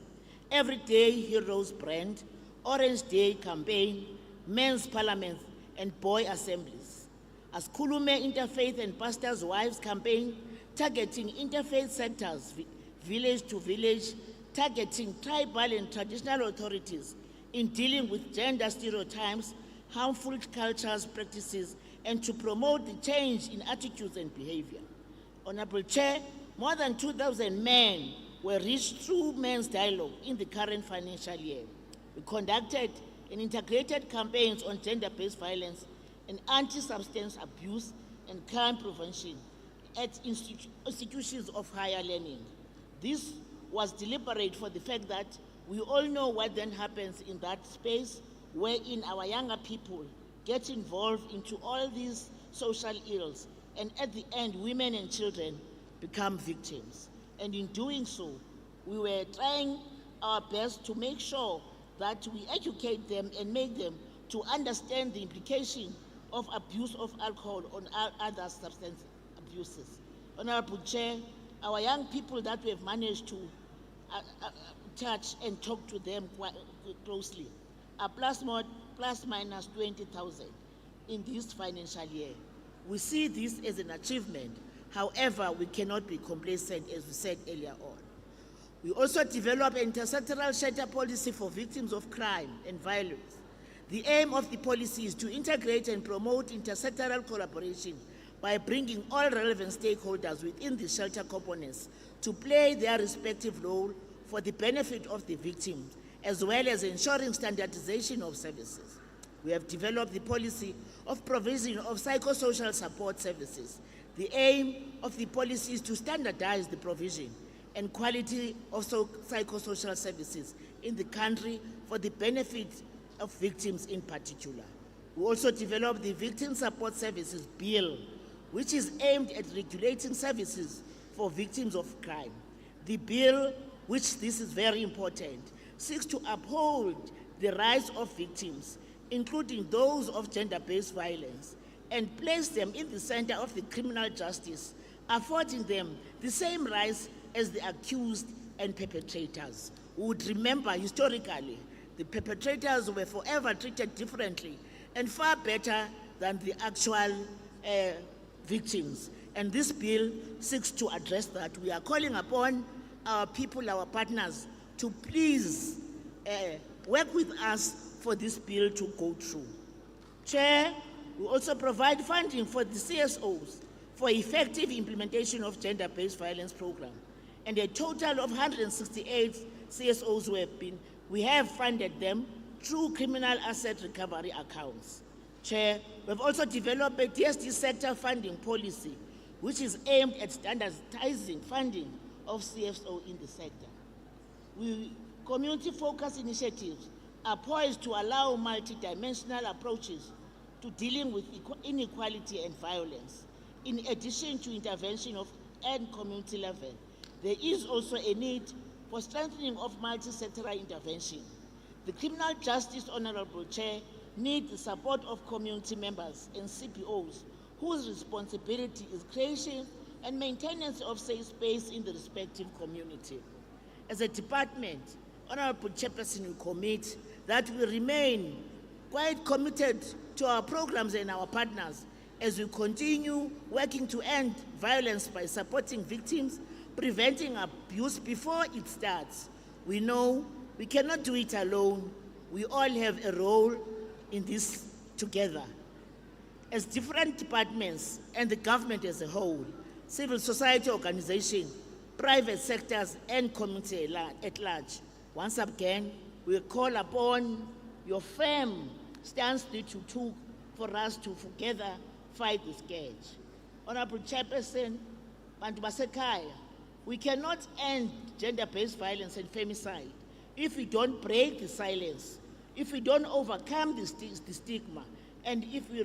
J: Everyday Heroes brand, Orange Day campaign, Men's Parliament, and Boy Assemblies. As Kulume Interfaith and Pastors' Wives campaign, targeting interfaith sectors, village to village, targeting tribal and traditional authorities in dealing with gender stereotypes, harmful cultures, practices, and to promote the change in attitudes and behavior. Honorable Chair, more than 2,000 men were reached through men's dialogue in the current financial year. We conducted an integrated campaigns on gender-based violence and anti-substance abuse and crime prevention at institutions of higher learning. This was deliberate for the fact that we all know what then happens in that space, wherein our younger people get involved into all these social ills, and at the end, women and children become victims. And in doing so, we were trying our best to make sure that we educate them and make them to understand the implication of abuse of alcohol on other substance abuses. Honorable Chair, our young people that we have managed to touch and talk to them quite closely are plus minus 20,000 in this financial year. We see this as an achievement. However, we cannot be complacent, as we said earlier on. We also develop an intersectoral shelter policy for victims of crime and violence. The aim of the policy is to integrate and promote intersectoral collaboration by bringing all relevant stakeholders within the shelter components to play their respective role for the benefit of the victims, as well as ensuring standardization of services. We have developed the policy of provision of psychosocial support services. The aim of the policy is to standardize the provision and quality of psychosocial services in the country for the benefit of victims in particular. We also developed the Victim Support Services Bill, which is aimed at regulating services for victims of crime. The bill, which this is very important, seeks to uphold the rights of victims, including those of gender-based violence, and place them in the center of the criminal justice, affording them the same rights as the accused and perpetrators. We would remember historically, the perpetrators were forever treated differently and far better than the actual victims. And this bill seeks to address that. We are calling upon our people, our partners, to please work with us for this bill to go through. Chair, we also provide funding for the CSOs for effective implementation of gender-based violence program. And a total of 168 CSOs we have funded them through criminal asset recovery accounts. Chair, we've also developed a DSD sector funding policy, which is aimed at standardizing funding of CSO in the sector. Community-focused initiatives are poised to allow multidimensional approaches to dealing with inequality and violence. In addition to intervention at community level, there is also a need for strengthening of multi-sectoral intervention. The criminal justice, Honorable Chair, need the support of community members and CPOs whose responsibility is creation and maintenance of safe space in the respective community. As a department, Honorable Chairperson, we commit that we remain quite committed to our programs and our partners as we continue working to end violence by supporting victims, preventing abuse before it starts. We know we cannot do it alone. We all have a role in this together. As different departments and the government as a whole, civil society organizations, private sectors, and community at large, once again, we call upon your firm stance that you took for us to together fight the scourge. Honorable Chairperson, Bantu Basekhaya, we cannot end gender-based violence and femicide if we don't break the silence, if we don't overcome the stigma, and if we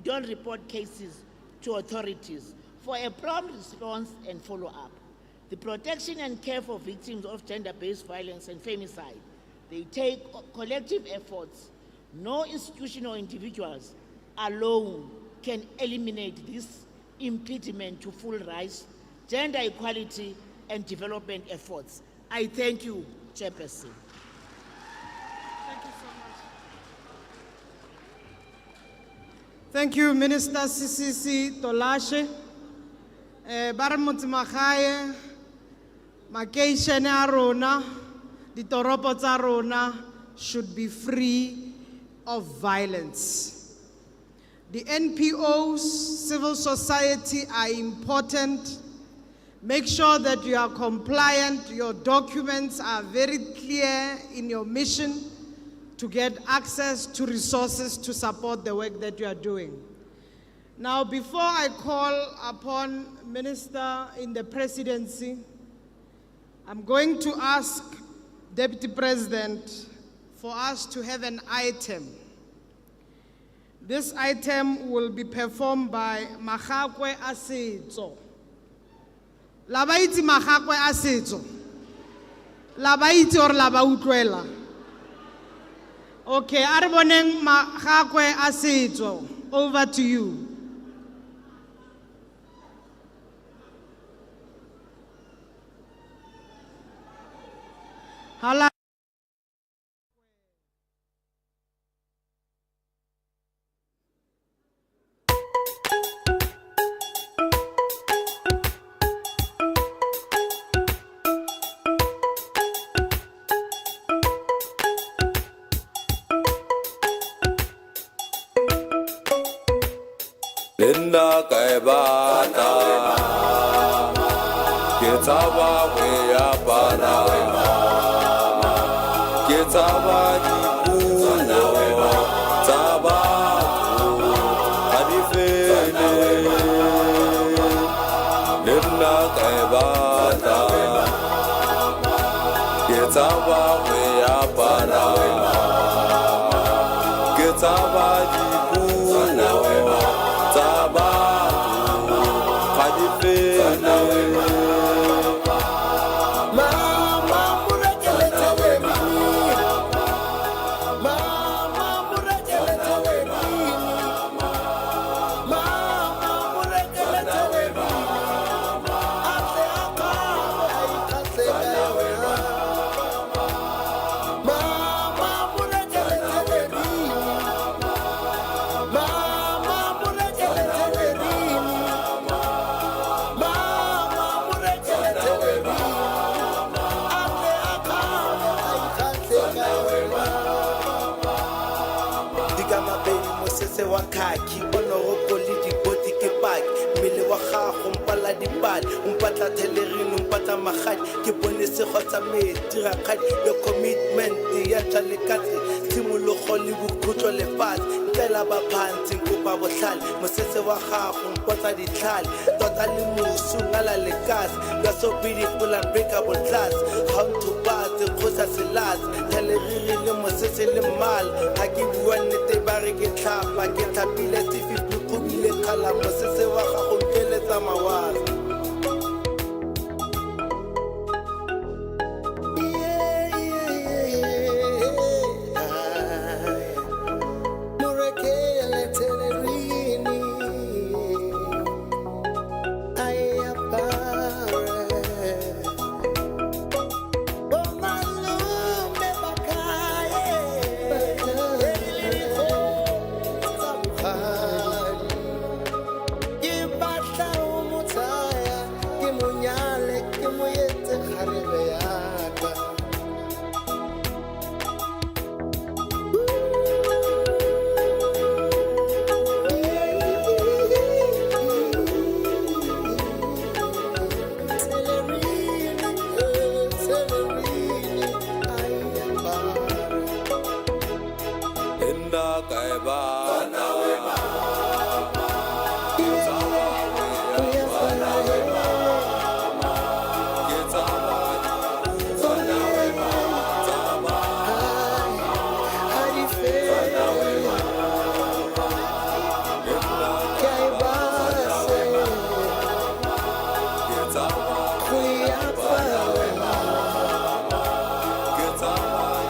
J: don't report cases to authorities for a prompt response and follow-up. The protection and care for victims of gender-based violence and femicide They take collective efforts. No institution or individuals alone can eliminate this impediment to full rights, gender equality, and development efforts. I thank you, Chairperson.
H: Thank you, Minister CCC Tolashe. Baramutsimakaye, makeishene a rona, ditoropo tsa rona should be free of violence. The NPOs, civil society are important. Make sure that you are compliant, your documents are very clear in your mission to get access to resources to support the work that you are doing. Now, before I call upon Minister in the presidency, I'm going to ask Deputy President for us to have an item. This item will be performed by Magakwe a setso. La ba itse Magakwe a setso? La ba itse or la ba utlwela? Okay, a re boneng Magakwe a setso. Over to you. Hala.
K: Linda Kaibata, Getawa Weapana, Getawa Nipuno, Taba, Adifene, Linda Kaibata, Getawa Weapana, Getawa Nipuno.
L: Wakaki onorokoli di boti ke bak mele wa gago mpala di bal umpatla telerin umpatla magadi ke bone se gotsa me dira khadi your commitment ya tlalekatse tsimologo le bokutlo le fat ntela ba phantsi nkopa bohlale mosese wa gago mpotsa ditlhale tota le musu ngala le gas you are so beautiful and breakable glass how to pass the khosa selas teleriri le mosese le mal ha ke bua nnete ba re ke tlhapa ke tlhapile tififi kubile khala mosese wa gago mpeletsa mawaza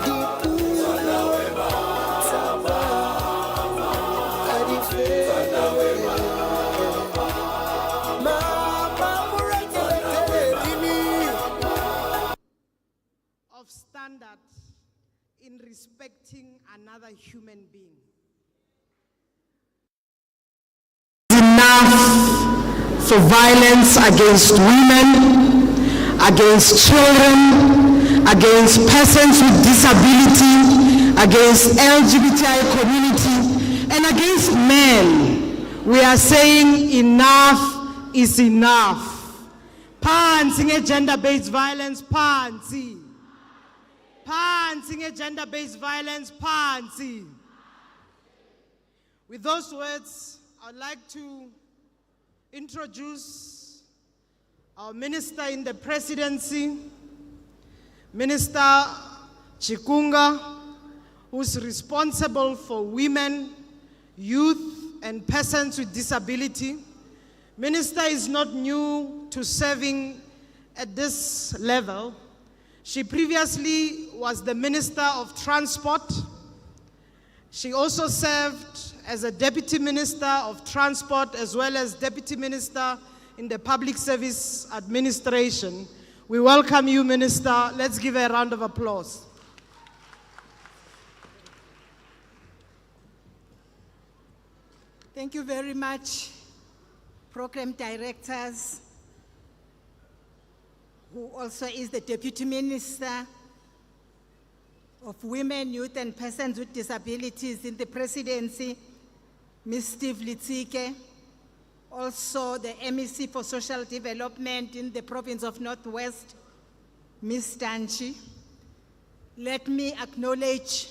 L: Deep
H: another human being.
M: Enough for violence against women, against children, against persons with disability, against LGBTI community, and against men. We are saying enough is enough. Phansi gender-based violence, phansi. Phansi gender-based violence, phansi. With those words, I'd like to introduce our Minister in the Presidency, Minister Chikunga, who's responsible for women, youth, and persons with disability. Minister is not new to serving at this level. She previously was the Minister of Transport. She also served as a Deputy Minister of Transport as well as Deputy Minister in the Public Service Administration. We welcome you, Minister. Let's give her a round of applause.
N: Thank you very much, Program Directors, who also is the Deputy Minister of Women, Youth and Persons with Disabilities in the Presidency, Ms. Steve Litsike, also the MEC for Social Development in the province of Northwest, Ms. Tanchi. Let me acknowledge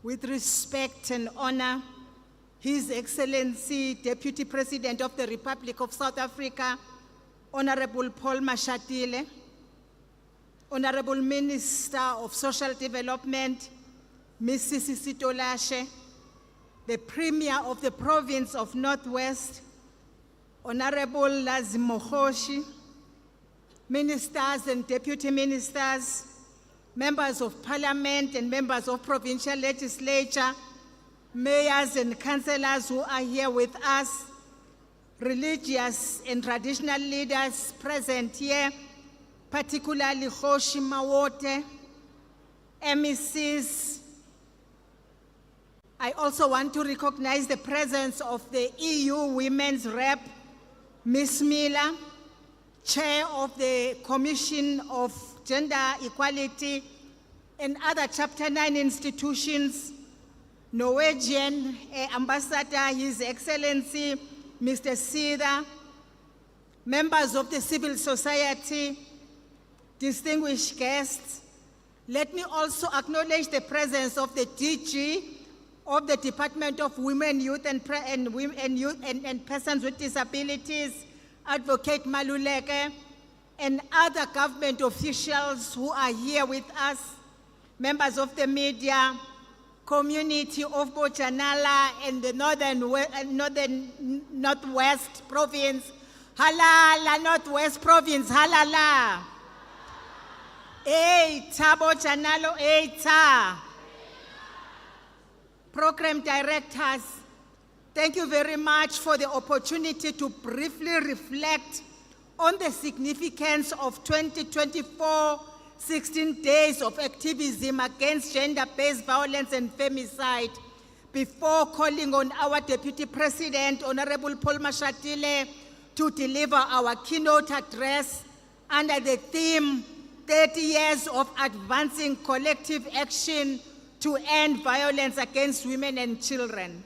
N: with respect and honor His Excellency Deputy President of the Republic of South Africa, Honorable Paul Mashatile, Honorable Minister of Social Development, Ms. Sisi Tolashe, the Premier of the Province of Northwest, Honorable Lazimohoshi, Ministers and Deputy Ministers, Members of Parliament and Members of Provincial Legislature, Mayors and Councillors who are here with us, religious and traditional leaders present here, particularly Hoshi Mawote, MECs. I also want to recognize the presence of the EU Women's Rep, Ms. Miller, Chair of the Commission of Gender Equality and other Chapter 9 institutions, Norwegian Ambassador, His Excellency, Mr. Sida, members of the civil society, distinguished guests. Let me also acknowledge the presence of the DG of the Department of Women, Youth and Persons with Disabilities, Advocate Maluleke, and other government officials who are here with us, members of the media, community of Bojanala and the Northwest Province. Halala, Northwest Province, halala. Eita, Bojanalo, eita. Program Directors, thank you very much for the opportunity to briefly reflect on the significance of 2024 16 days of activism against gender-based violence and femicide before calling on our Deputy President, Honorable Paul Mashatile, to deliver our keynote address under the theme, 30 years of advancing collective action to end violence against women and children.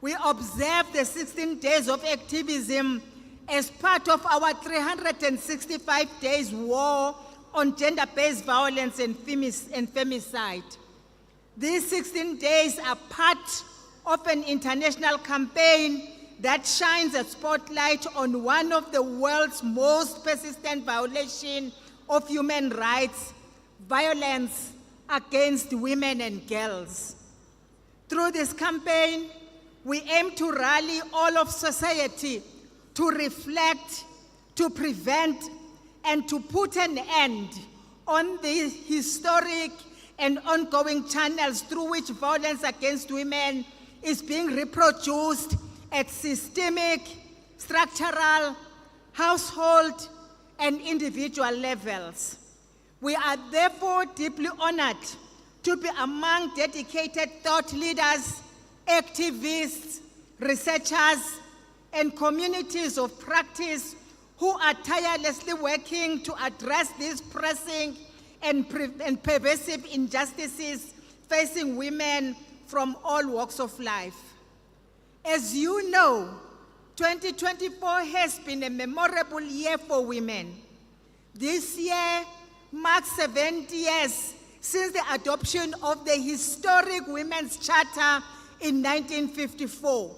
N: We observe the 16 days of activism as part of our 365 days war on gender-based violence and femicide. These 16 days are part of an international campaign that shines a spotlight on one of the world's most persistent violations of human rights, violence against women and girls. Through this campaign, we aim to rally all of society to reflect, to prevent, and to put an end on the historic and ongoing channels through which violence against women is being reproduced at systemic, structural, household, and individual levels. We are therefore deeply honored to be among dedicated thought leaders, activists, researchers, and communities of practice who are tirelessly working to address these pressing and pervasive injustices facing women from all walks of life. As you know, 2024 has been a memorable year for women. This year marks 70 years since the adoption of the historic Women's Charter in 1954,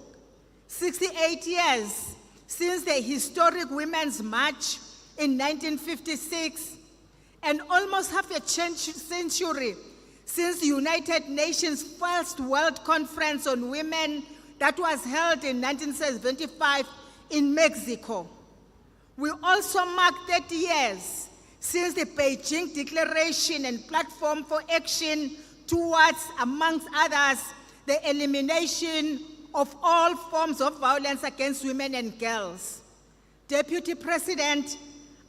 N: 68 years since the historic Women's March in 1956, and almost half a century since the United Nations First World Conference on Women that was held in 1975 in Mexico. We also mark 30 years since the Beijing Declaration and Platform for Action towards, amongst others, the elimination of all forms of violence against women and girls. Deputy President,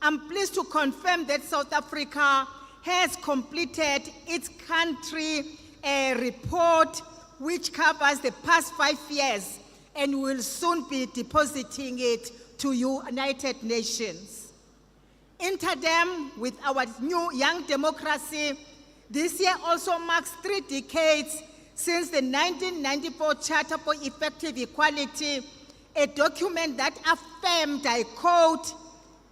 N: I'm pleased to confirm that South Africa has completed its country report which covers the past 5 years and will soon be depositing it to United Nations. In tandem with our new young democracy, this year also marks 3 decades since the 1994 Charter for Effective Equality, a document that affirmed, I quote,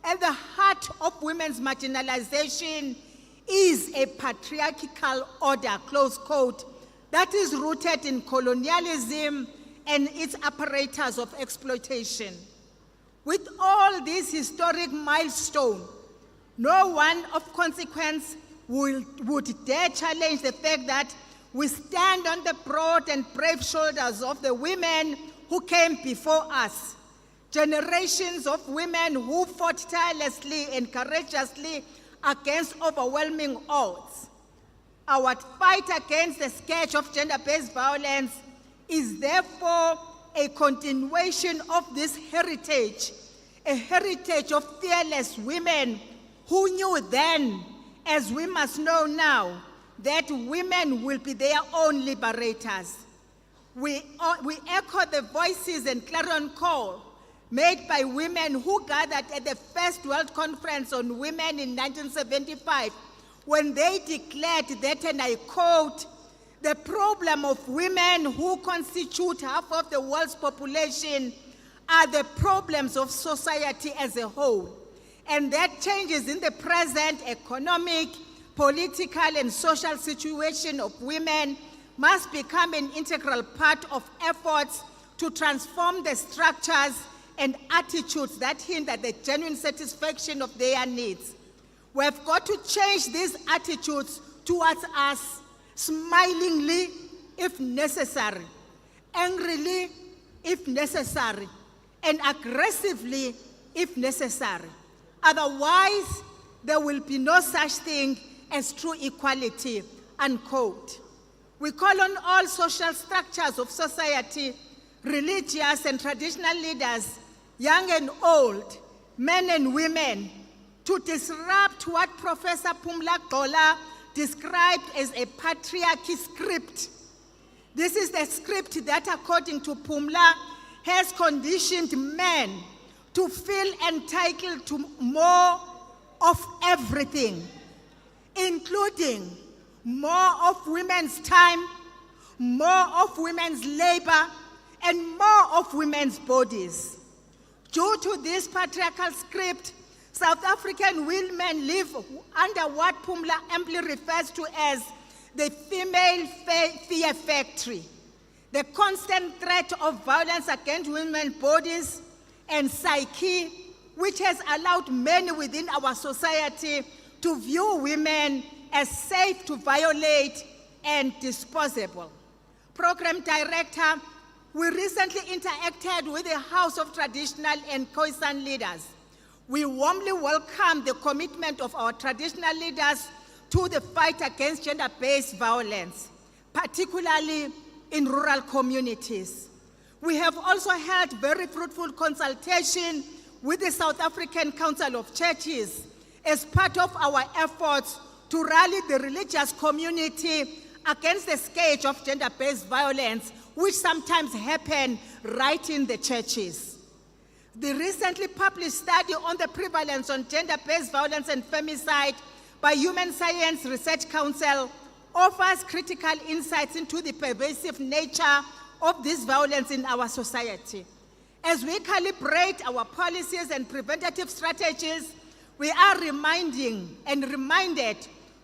N: "At the heart of women's marginalization is a patriarchal order," close quote, that is rooted in colonialism and its apparatus of exploitation. With all these historic milestones, no one of consequence would dare challenge the fact that we stand on the broad and brave shoulders of the women who came before us. Generations of women who fought tirelessly and courageously against overwhelming odds. Our fight against the scourge of gender-based violence is therefore a continuation of this heritage, a heritage of fearless women who knew then, as we must know now, that women will be their own liberators. We echo the voices and clarion call made by women who gathered at the First World Conference on Women in 1975, when they declared that, and I quote, "The problem of women who constitute half of the world's population are the problems of society as a whole, and that changes in the present economic, political, and social situation of women must become an integral part of efforts to transform the structures and attitudes that hinder the genuine satisfaction of their needs. We have got to change these attitudes towards us smilingly if necessary, angrily if necessary, and aggressively if necessary. Otherwise, there will be no such thing as true equality," unquote. We call on all social structures of society, religious and traditional leaders, young and old, men and women, to disrupt what Professor Phumla Gqola described as a patriarchy script. This is the script that, according to Phumla, has conditioned men to feel entitled to more of everything, including more of women's time, more of women's labor, and more of women's bodies. Due to this patriarchal script, South African women live under what Phumla amply refers to as the female fear factory, the constant threat of violence against women's bodies and psyche, which has allowed many within our society to view women as safe to violate and disposable. Program Director, we recently interacted with the House of Traditional and Khoisan leaders. We warmly welcome the commitment of our traditional leaders to the fight against gender-based violence, particularly in rural communities. We have also held very fruitful consultation with the South African Council of Churches as part of our efforts to rally the religious community against the scourge of gender-based violence, which sometimes happen right in the churches. The recently published study on the prevalence on gender-based violence and femicide by Human Science Research Council offers critical insights into the pervasive nature of this violence in our society. As we calibrate our policies and preventative strategies, we are reminded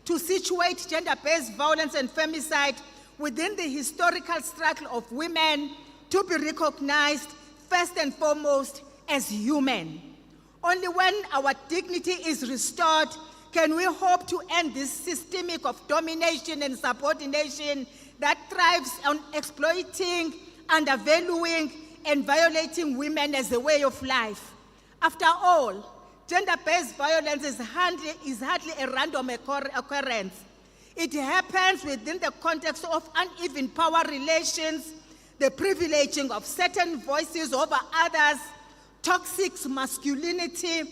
N: to situate gender-based violence and femicide within the historical struggle of women to be recognized first and foremost as human. Only when our dignity is restored can we hope to end this systemic of domination and subordination that thrives on exploiting, undervaluing, and violating women as a way of life. After all, gender-based violence is hardly a random occurrence. It happens within the context of uneven power relations, the privileging of certain voices over others, toxic masculinity,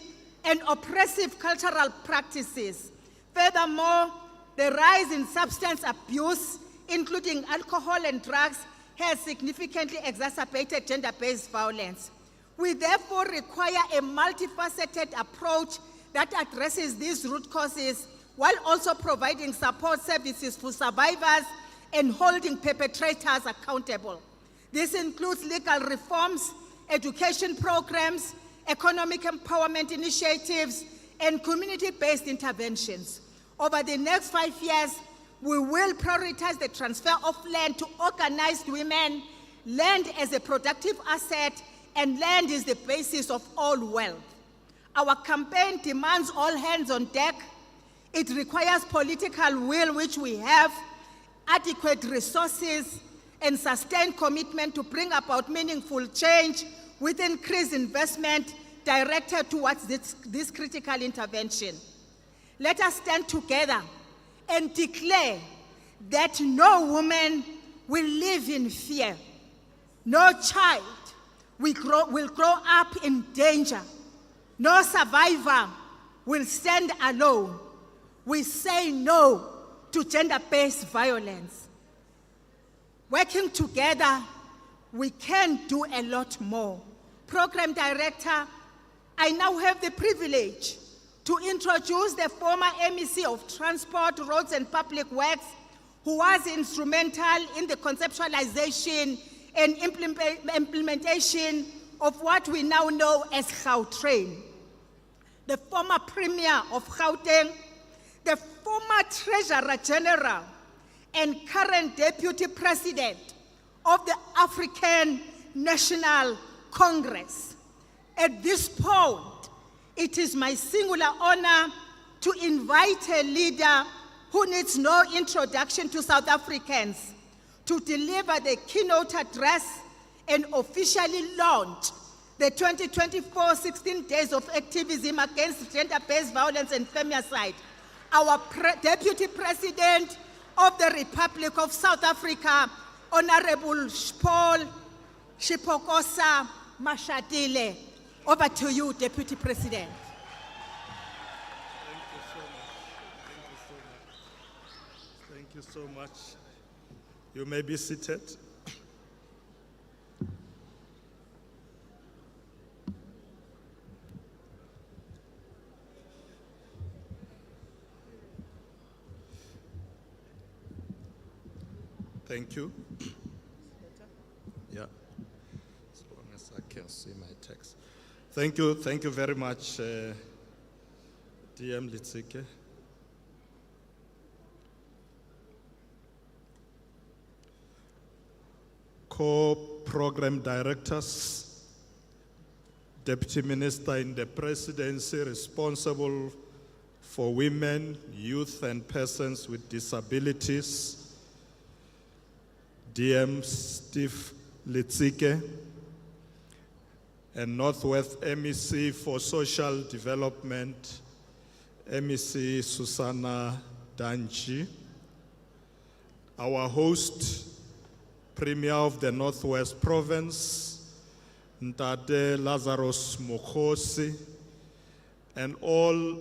N: and oppressive cultural practices. Furthermore, the rise in substance abuse, including alcohol and drugs, has significantly exacerbated gender-based violence. We therefore require a multifaceted approach that addresses these root causes while also providing support services for survivors and holding perpetrators accountable. This includes legal reforms, education programs, economic empowerment initiatives, and community-based interventions. Over the next 5 years, we will prioritize the transfer of land to organized women. Land as a productive asset, and land is the basis of all wealth. Our campaign demands all hands on deck. It requires political will, which we have, adequate resources, and sustained commitment to bring about meaningful change with increased investment directed towards this critical intervention. Let us stand together and declare that no woman will live in fear. No child will grow up in danger. No survivor will stand alone. We say no to gender-based violence. Working together, we can do a lot more. Program Director, I now have the privilege to introduce the former MEC of Transport, Roads and Public Works, who was instrumental in the conceptualization and implementation of what we now know as Gautrain. The former Premier of Gauteng, the former Treasurer General, and current Deputy President of the African National Congress. At this point, it is my singular honor to invite a leader who needs no introduction to South Africans to deliver the keynote address and officially launch the 2024 16 Days of Activism Against Gender-Based Violence and Femicide. Our Deputy President of the Republic of South Africa, Honorable Paul Shipokosa Mashatile. Over to you, Deputy President.
O: Thank you so much. You may be seated. Thank you. Yeah, as long as I can see my text. Thank you very much, DM Litsike. Co-program directors, Deputy Minister in the Presidency responsible for women, youth, and persons with disabilities, DM Steve Litsike, and Northwest MEC for Social Development, MEC Susanna Danji, our host, Premier of the Northwest Province, Ntate Lazarus Mokhosi, and all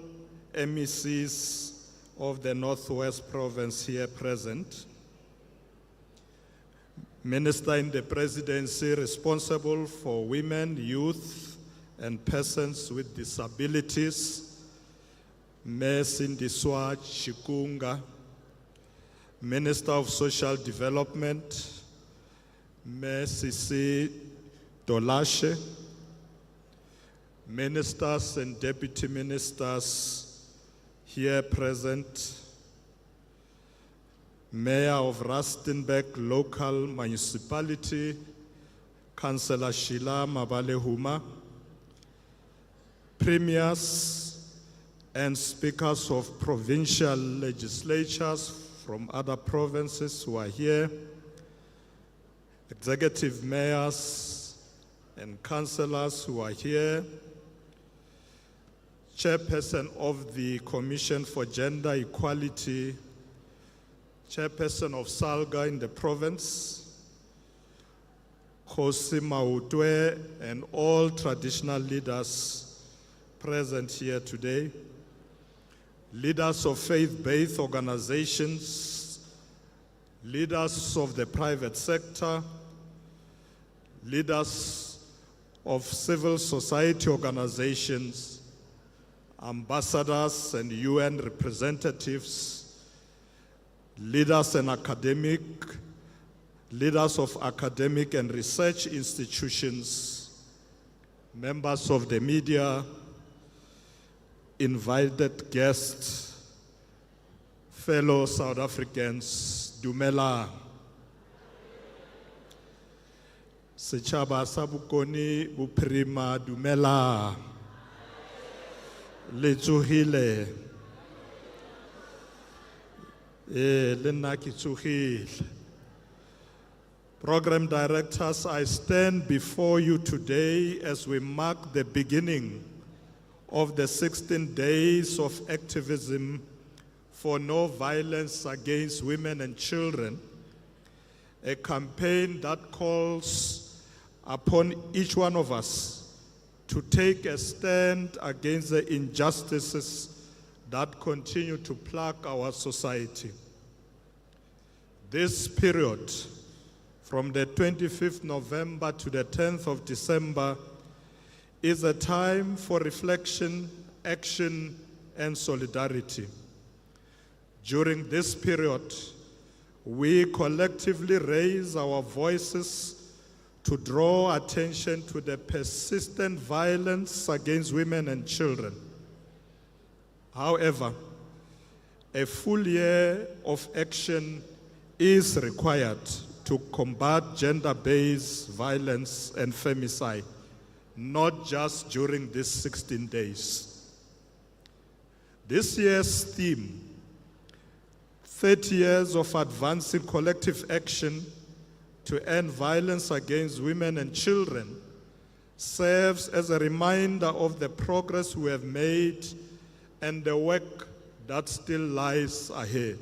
O: MECs of the Northwest Province here present. Minister in the Presidency responsible for women, youth, and persons with disabilities, Mesindiswa Chikunga, Minister of Social Development, Mesisi Dolashe, Ministers and Deputy Ministers here present, Mayor of Rustenburg Local Municipality, Councillor Sheila Mabale-Huma, Premiers and Speakers of provincial legislatures from other provinces who are here, Executive Mayors and Councillors who are here, Chairperson of the Commission for Gender Equality, Chairperson of Salga in the province, Khosi Mautwe, and all traditional leaders present here today, leaders of faith-based organizations, leaders of the private sector, leaders of civil society organizations, ambassadors and UN representatives, leaders and leaders of academic and research institutions, members of the media, invited guests, fellow South Africans, Dumela. Setšhaba sa Bokone Bophirima, Dumela. Le tsogile. Le nna ke tsogile. Program directors, I stand before you today as we mark the beginning of the 16 days of activism for no violence against women and children, a campaign that calls upon each one of us to take a stand against the injustices that continue to plague our society. This period, from the 25th November to the 10th of December, is a time for reflection, action, and solidarity. During this period, we collectively raise our voices to draw attention to the persistent violence against women and children. However, a full year of action is required to combat gender-based violence and femicide, not just during these 16 days. This year's theme, 30 years of advancing collective action to end violence against women and children, serves as a reminder of the progress we have made and the work that still lies ahead.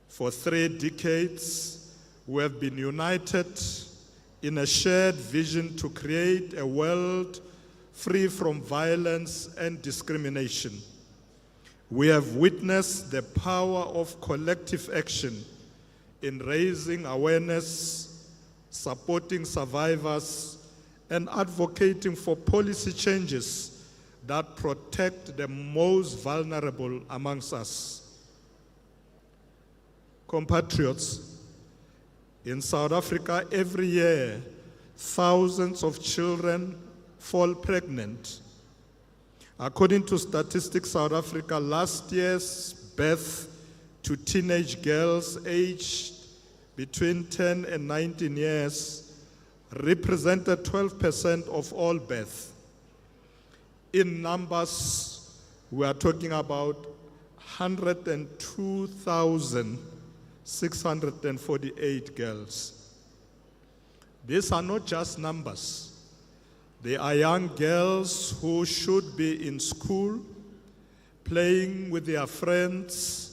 O: For 3 decades, we have been united in a shared vision to create a world free from violence and discrimination. We have witnessed the power of collective action in raising awareness, supporting survivors, and advocating for policy changes that protect the most vulnerable amongst us. Compatriots, in South Africa, every year, thousands of children fall pregnant. According to Statistics South Africa, last year's birth to teenage girls aged between 10 and 19 years represented 12% of all births. In numbers, we are talking about 102,648 girls. These are not just numbers. They are young girls who should be in school, playing with their friends,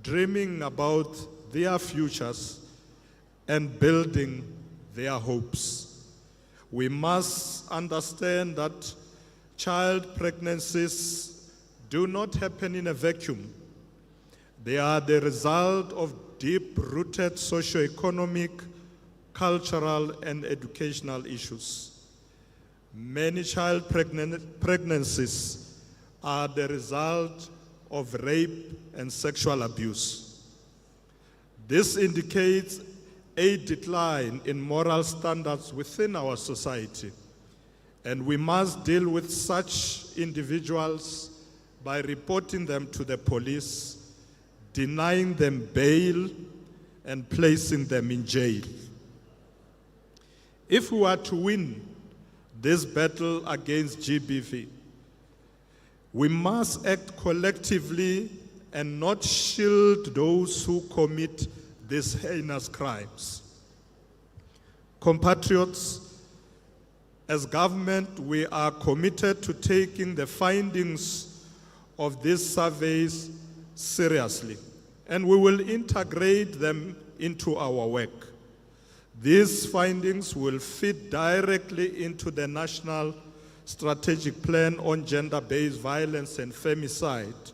O: dreaming about their futures, and building their hopes. We must understand that child pregnancies do not happen in a vacuum. They are the result of deep-rooted socio-economic, cultural, and educational issues. Many child pregnancies are the result of rape and sexual abuse. This indicates a decline in moral standards within our society, and we must deal with such individuals by reporting them to the police, denying them bail, and placing them in jail. If we are to win this battle against GBV, we must act collectively and not shield those who commit these heinous crimes. Compatriots, as government, we are committed to taking the findings of these surveys seriously, and we will integrate them into our work. These findings will fit directly into the National Strategic Plan on Gender-Based Violence and Femicide,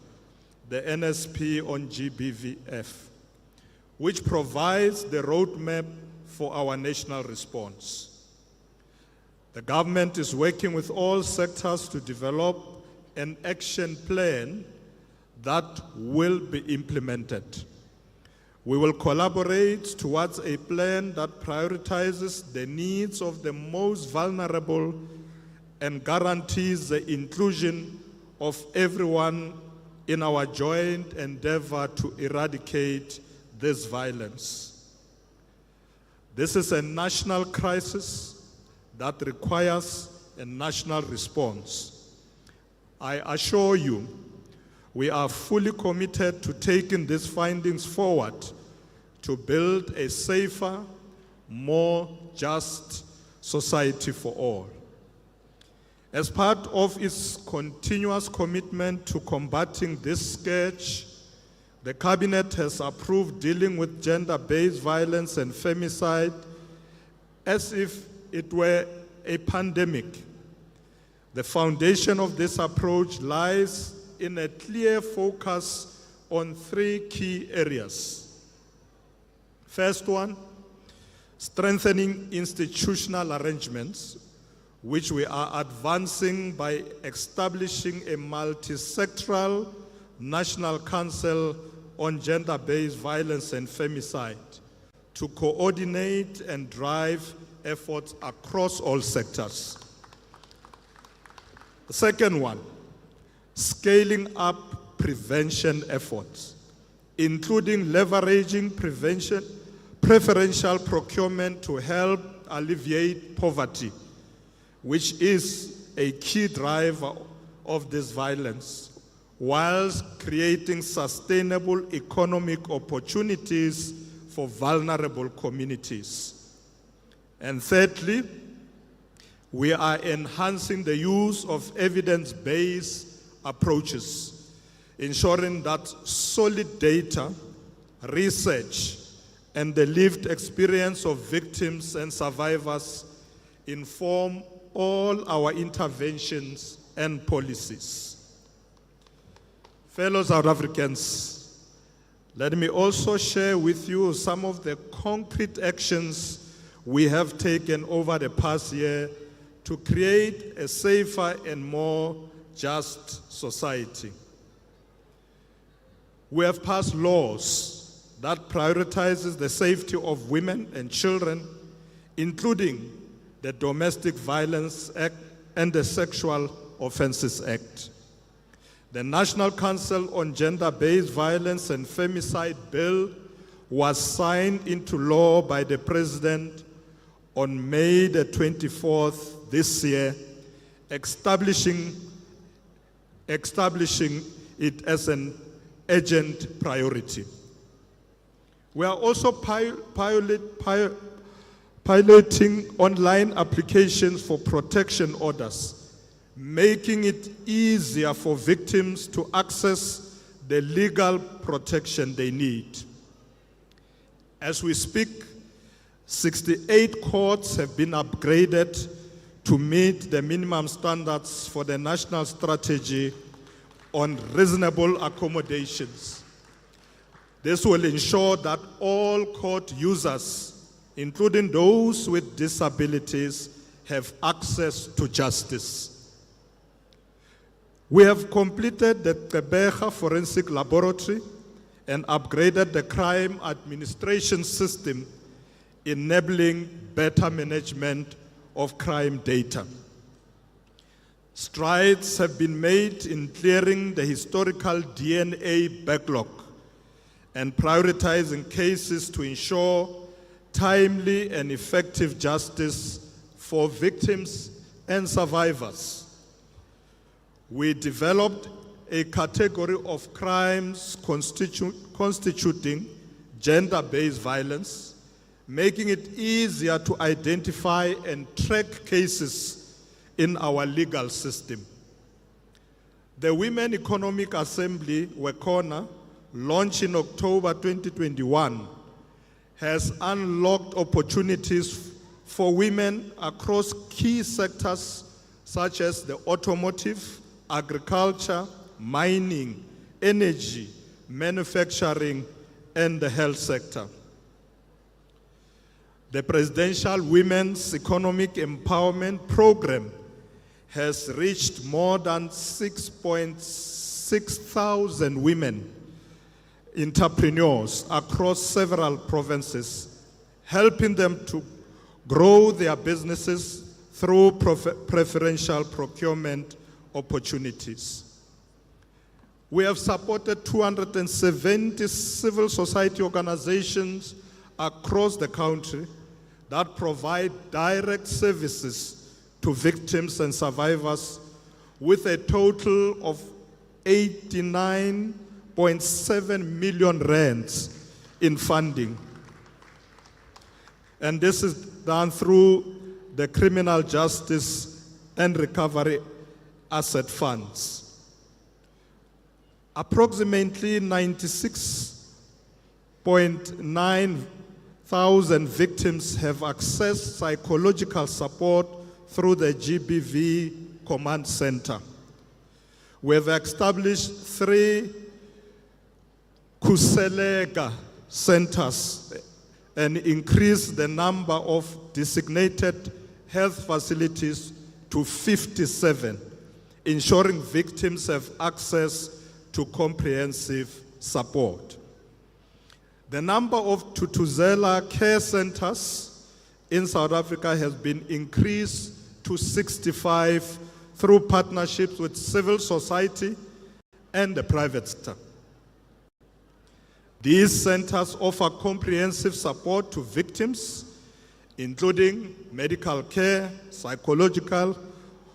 O: the NSP on GBVF, which provides the roadmap for our national response. The government is working with all sectors to develop an action plan that will be implemented. We will collaborate towards a plan that prioritizes the needs of the most vulnerable and guarantees the inclusion of everyone in our joint endeavor to eradicate this violence. This is a national crisis that requires a national response. I assure you, we are fully committed to taking these findings forward to build a safer, more just society for all. As part of its continuous commitment to combating this scourge, the Cabinet has approved dealing with gender-based violence and femicide as if it were a pandemic. The foundation of this approach lies in a clear focus on three key areas. First one, strengthening institutional arrangements, which we are advancing by establishing a multi-sectoral National Council on Gender-Based Violence and Femicide to coordinate and drive efforts across all sectors. The second one, scaling up prevention efforts, including leveraging preferential procurement to help alleviate poverty, which is a key driver of this violence, whilst creating sustainable economic opportunities for vulnerable communities. And thirdly, we are enhancing the use of evidence-based approaches, ensuring that solid data, research, and the lived experience of victims and survivors inform all our interventions and policies. Fellow South Africans, let me also share with you some of the concrete actions we have taken over the past year to create a safer and more just society. We have passed laws that prioritizes the safety of women and children, including the Domestic Violence Act and the Sexual Offences Act. The National Council on Gender-Based Violence and Femicide Bill was signed into law by the President on May the 24th this year, establishing it as an urgent priority. We are also piloting online applications for protection orders, making it easier for victims to access the legal protection they need. As we speak, 68 courts have been upgraded to meet the minimum standards for the National Strategy on Reasonable Accommodations. This will ensure that all court users, including those with disabilities, have access to justice. We have completed the Gqeberha Forensic Laboratory and upgraded the crime administration system, enabling better management of crime data. Strides have been made in clearing the historical DNA backlog and prioritizing cases to ensure timely and effective justice for victims and survivors. We developed a category of crimes constituting gender-based violence, making it easier to identify and track cases in our legal system. The Women Economic Assembly, WECONA, launched in October 2021, has unlocked opportunities for women across key sectors such as the automotive, agriculture, mining, energy, manufacturing, and the health sector. The Presidential Women's Economic Empowerment Program has reached more than 6.6 thousand women entrepreneurs across several provinces, helping them to grow their businesses through preferential procurement opportunities. We have supported 270 civil society organizations across the country that provide direct services to victims and survivors with a total of 89.7 million rands in funding. And this is done through the Criminal Justice and Recovery Asset Funds. Approximately 96.9 thousand victims have accessed psychological support through the GBV Command Center. We have established 3 Kuselega centers and increased the number of designated health facilities to 57, ensuring victims have access to comprehensive support. The number of Tutuzela care centers in South Africa has been increased to 65 through partnerships with civil society and the private sector. These centers offer comprehensive support to victims, including medical care, psychological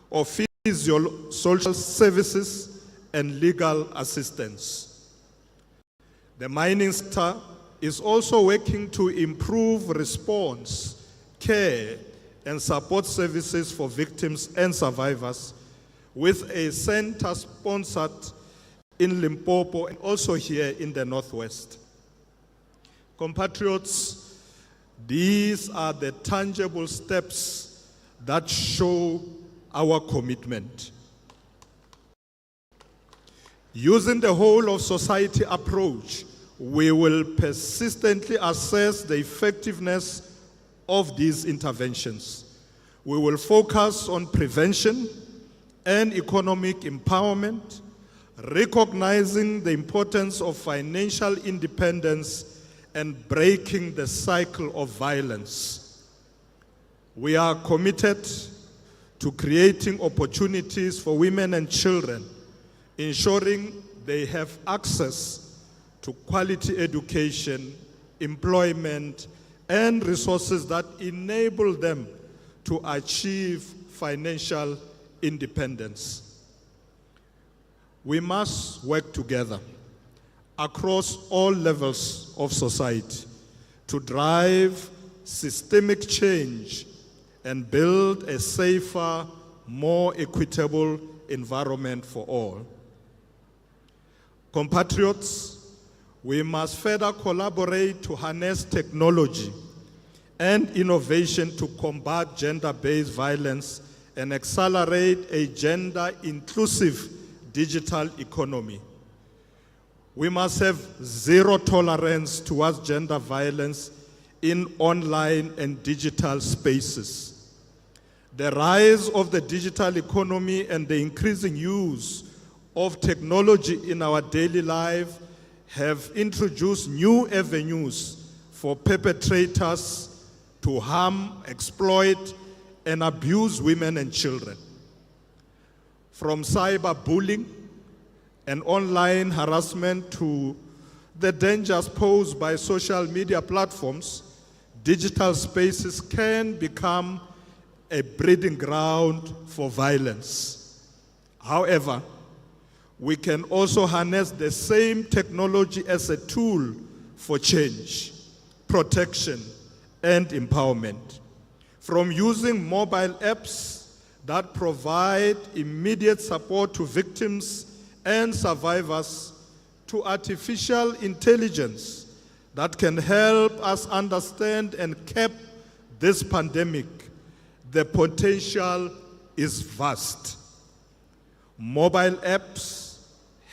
O: or social services, and legal assistance. The mining sector is also working to improve response, care, and support services for victims and survivors with a center sponsored in Limpopo and also here in the Northwest. Compatriots, these are the tangible steps that show our commitment. Using the whole of society approach, we will persistently assess the effectiveness of these interventions. We will focus on prevention and economic empowerment, recognizing the importance of financial independence and breaking the cycle of violence. We are committed to creating opportunities for women and children, ensuring they have access to quality education, employment, and resources that enable them to achieve financial independence. We must work together across all levels of society to drive systemic change and build a safer, more equitable environment for all. Compatriots, we must further collaborate to harness technology and innovation to combat gender-based violence and accelerate a gender-inclusive digital economy. We must have zero tolerance towards gender violence in online and digital spaces. The rise of the digital economy and the increasing use of technology in our daily life have introduced new avenues for perpetrators to harm, exploit, and abuse women and children. From cyberbullying and online harassment to the dangers posed by social media platforms, digital spaces can become a breeding ground for violence. However, we can also harness the same technology as a tool for change, protection, and empowerment. From using mobile apps that provide immediate support to victims and survivors, to artificial intelligence that can help us understand and cap this pandemic, the potential is vast. Mobile apps,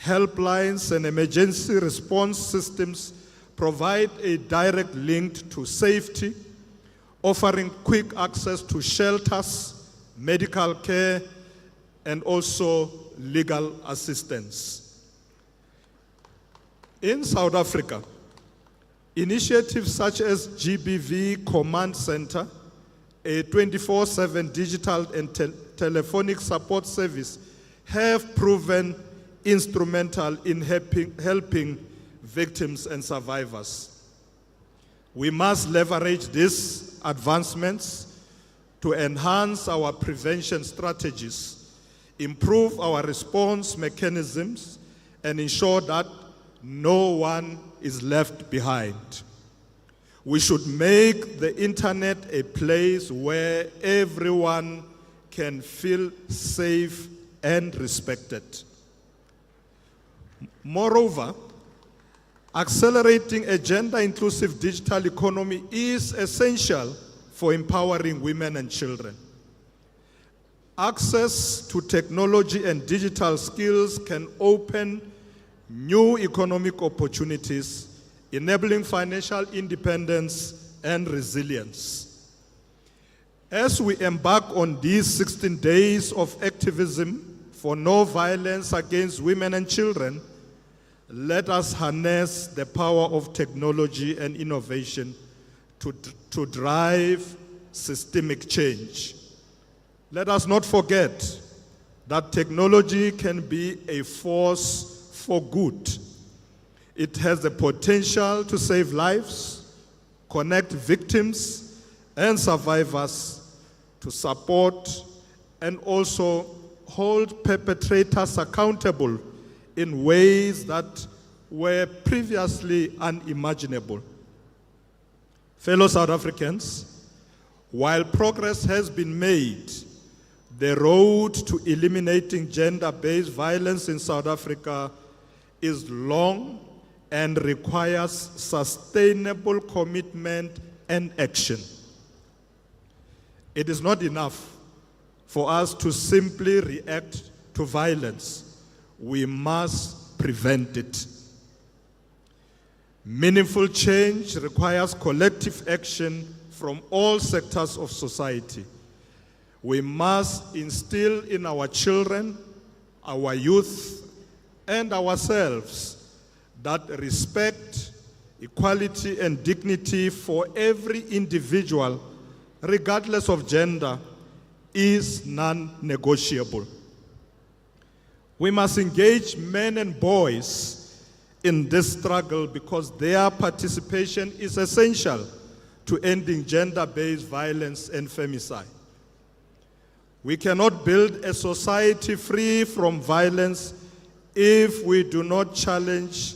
O: helplines, and emergency response systems provide a direct link to safety, offering quick access to shelters, medical care, and also legal assistance. In South Africa, initiatives such as GBV Command Center, a 24/7 digital and telephonic support service, have proven instrumental in helping victims and survivors. We must leverage these advancements to enhance our prevention strategies, improve our response mechanisms, and ensure that no one is left behind. We should make the internet a place where everyone can feel safe and respected. Moreover, accelerating a gender-inclusive digital economy is essential for empowering women and children. Access to technology and digital skills can open new economic opportunities, enabling financial independence and resilience. As we embark on these 16 days of activism for no violence against women and children, let us harness the power of technology and innovation to drive systemic change. Let us not forget that technology can be a force for good. It has the potential to save lives, connect victims and survivors, to support and also hold perpetrators accountable in ways that were previously unimaginable. Fellow South Africans, while progress has been made, the road to eliminating gender-based violence in South Africa is long and requires sustainable commitment and action. It is not enough for us to simply react to violence. We must prevent it. Meaningful change requires collective action from all sectors of society. We must instill in our children, our youth, and ourselves that respect, equality, and dignity for every individual, regardless of gender, is non-negotiable. We must engage men and boys in this struggle because their participation is essential to ending gender-based violence and femicide. We cannot build a society free from violence if we do not challenge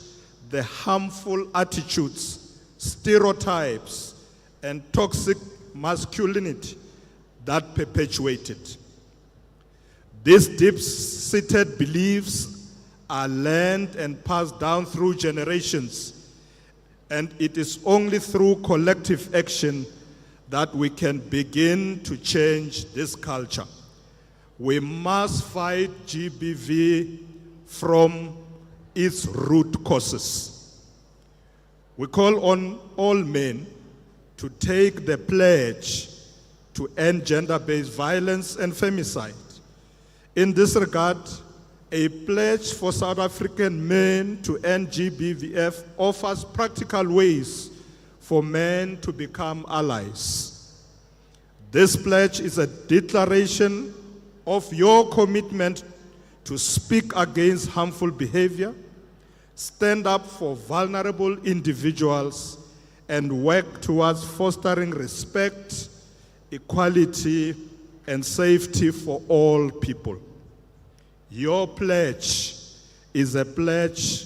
O: the harmful attitudes, stereotypes, and toxic masculinity that perpetuate it. These deep-seated beliefs are learned and passed down through generations, and it is only through collective action that we can begin to change this culture. We must fight GBV from its root causes. We call on all men to take the pledge to end gender-based violence and femicide. In this regard, a pledge for South African men to end GBVF offers practical ways for men to become allies. This pledge is a declaration of your commitment to speak against harmful behavior, stand up for vulnerable individuals, and work towards fostering respect, equality, and safety for all people. Your pledge is a pledge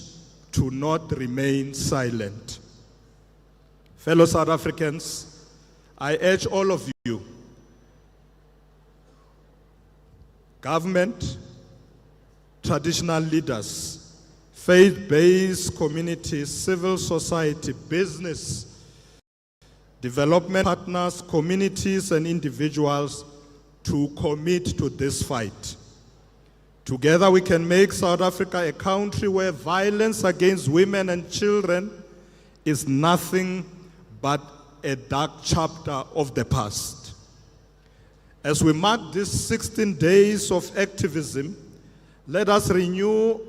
O: to not remain silent. Fellow South Africans, I urge all of you, government, traditional leaders, faith-based communities, civil society, business, development partners, communities, and individuals to commit to this fight. Together we can make South Africa a country where violence against women and children is nothing but a dark chapter of the past. As we mark these 16 days of activism, let us renew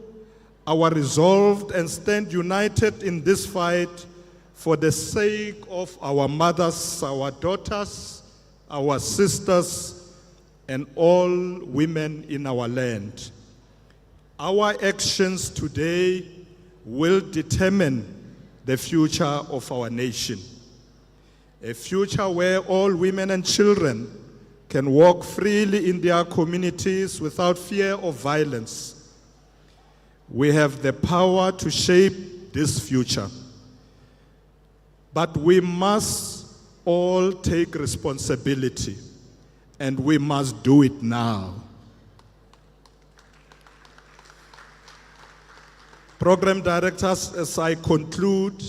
O: our resolve and stand united in this fight for the sake of our mothers, our daughters, our sisters, and all women in our land. Our actions today will determine the future of our nation. A future where all women and children can walk freely in their communities without fear of violence. We have the power to shape this future. But we must all take responsibility, and we must do it now. Program directors, as I conclude,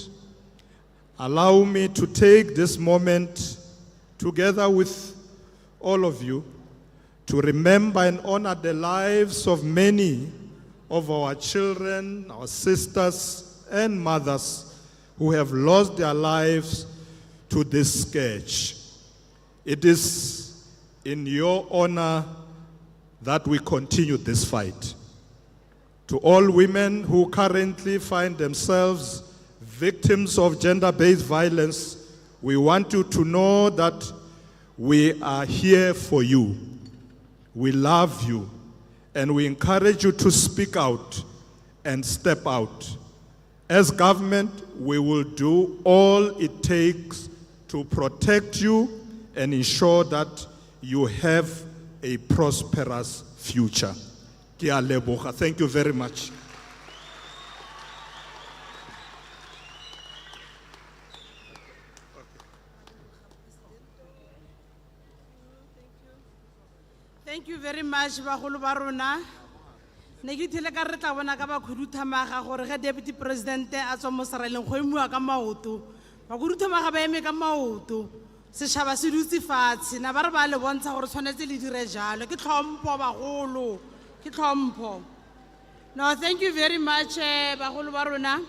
O: allow me to take this moment together with all of you to remember and honor the lives of many of our children, our sisters, and mothers who have lost their lives to this scourge. It is in your honor that we continue this fight. To all women who currently find themselves victims of gender-based violence, we want you to know that we are here for you. We love you, and we encourage you to speak out and step out. As government, we will do all it takes to protect you and ensure that you have a prosperous future. Ke a leboga. Thank you very much.
B: Thank you very much, Bagolo Barona. Ne ke thile ka re tla bona ka ba khudutamaga gore ge deputy president a tswa mo sareleng go emua ka maoto. Ba khudutamaga ba eme ka maoto. Setšhaba se dutse fatshe na ba re ba le bontsha gore tshwanetse le dire jalo. Ke tlhompho bagolo. Ke tlhompho. No, thank you very much, Bagolo Barona.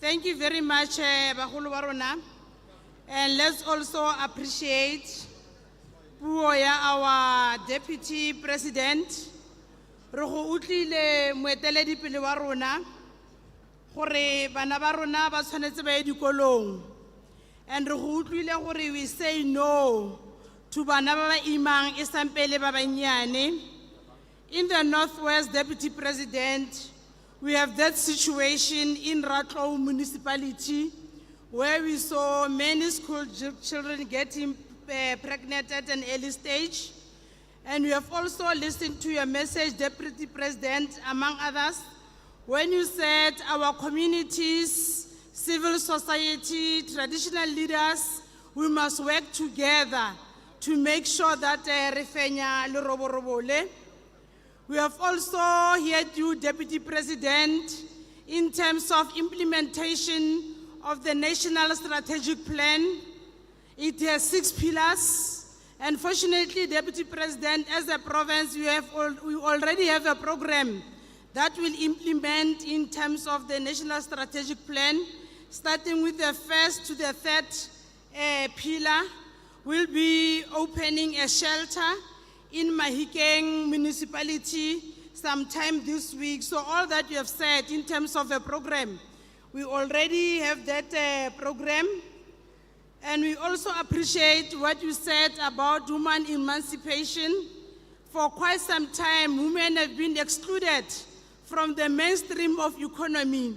B: Thank you very much, Bagolo Barona. And let's also appreciate our Deputy President, re go utlile moeteledipele wa rona gore bana ba rona ba tshwanetse ba ye dikolong, and re go utlwile gore we say no to bana ba ba imang e sampele ba banyane. In the Northwest, Deputy President, we have that situation in Ratlou municipality where we saw many school children getting pregnant at an early stage. And we have also listened to your message, Deputy President, among others, when you said our communities, civil society, traditional leaders, we must work together to make sure that refenya le roborobole. We have also heard you, Deputy President, in terms of implementation of the National Strategic Plan. It has 6 pillars, And fortunately, Deputy President, as a province, we already have a program that will implement in terms of the National Strategic Plan, starting with the first to the third pillar. We'll be opening a shelter in Mahikeng municipality sometime this week. So all that you have said in terms of a program, we already have that program. And we also appreciate what you said about women emancipation. For quite some time, women have been excluded from the mainstream of economy.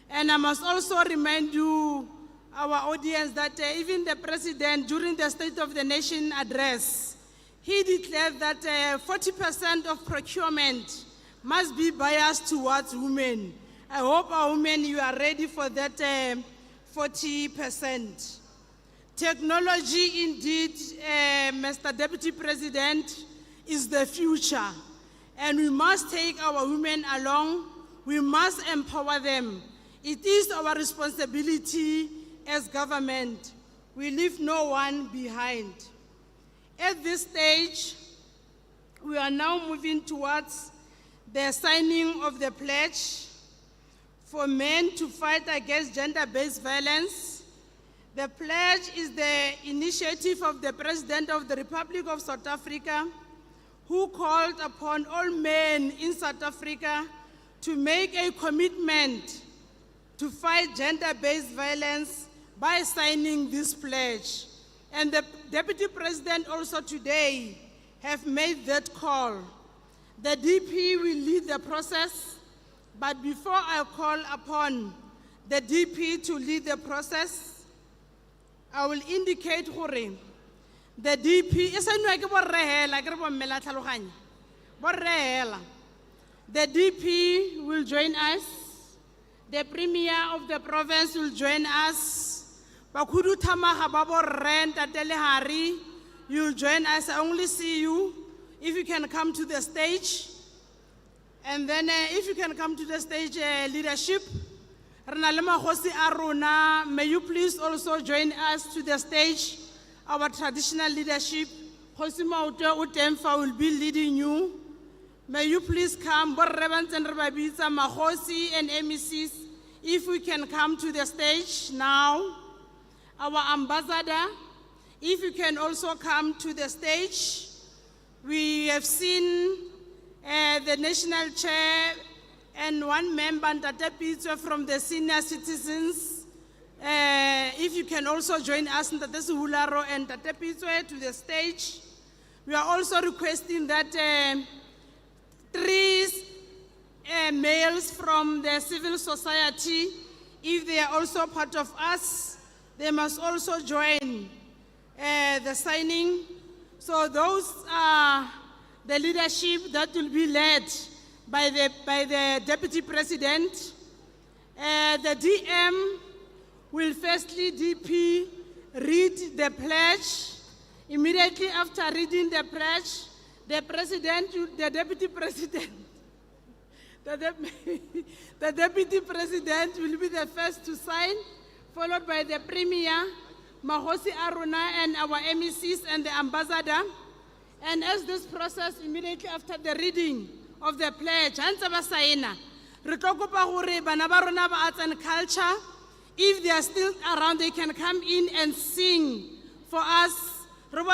B: And I must also remind you, our audience, that even the president, during the State of the Nation address, he declared that 40% of procurement must be biased towards women. I hope our women, you are ready for that 40%. Technology, indeed, Mr. Deputy President, is the future. And we must take our women along. We must empower them. It is our responsibility as government. We leave no one behind. At this stage, we are now moving towards the signing of the pledge for men to fight against gender-based violence. The pledge is the initiative of the President of the Republic of South Africa, who called upon all men in South Africa to make a commitment to fight gender-based violence by signing this pledge. And the Deputy President also today have made that call. The DP will lead the process, but before I call upon the DP to lead the process, I will indicate gore the DP, the DP will join us, the Premier of the province will join us, Bakudu Tamaha Babo Rent at Delehari, you'll join us. I only see you if you can come to the stage. And then if you can come to the stage, leadership, may you please also join us to the stage. Our traditional leadership, Hosima Utemfa will be leading you. May you please come, Borrevans and Rababisa, Mahosi and MECs, if we can come to the stage now. Our ambassador, if you can also come to the stage. We have seen the national chair and one member, Ntate Pizwe, from the senior citizens. If you can also join us, Ntate Suhularo and Ntate Pizwe, to the stage. We are also requesting that 3 males from the civil society, if they are also part of us, they must also join the signing. So those are the leadership that will be led by the Deputy President. The DM will firstly, DP, read the pledge. Immediately after reading the pledge, the Deputy President will be the first to sign, followed by the Premier, Mahosi Aruna, and our MECs and the ambassador. And as this process, immediately after the reading of the pledge, arts and culture, if they are still around, they can come in and sing for us. If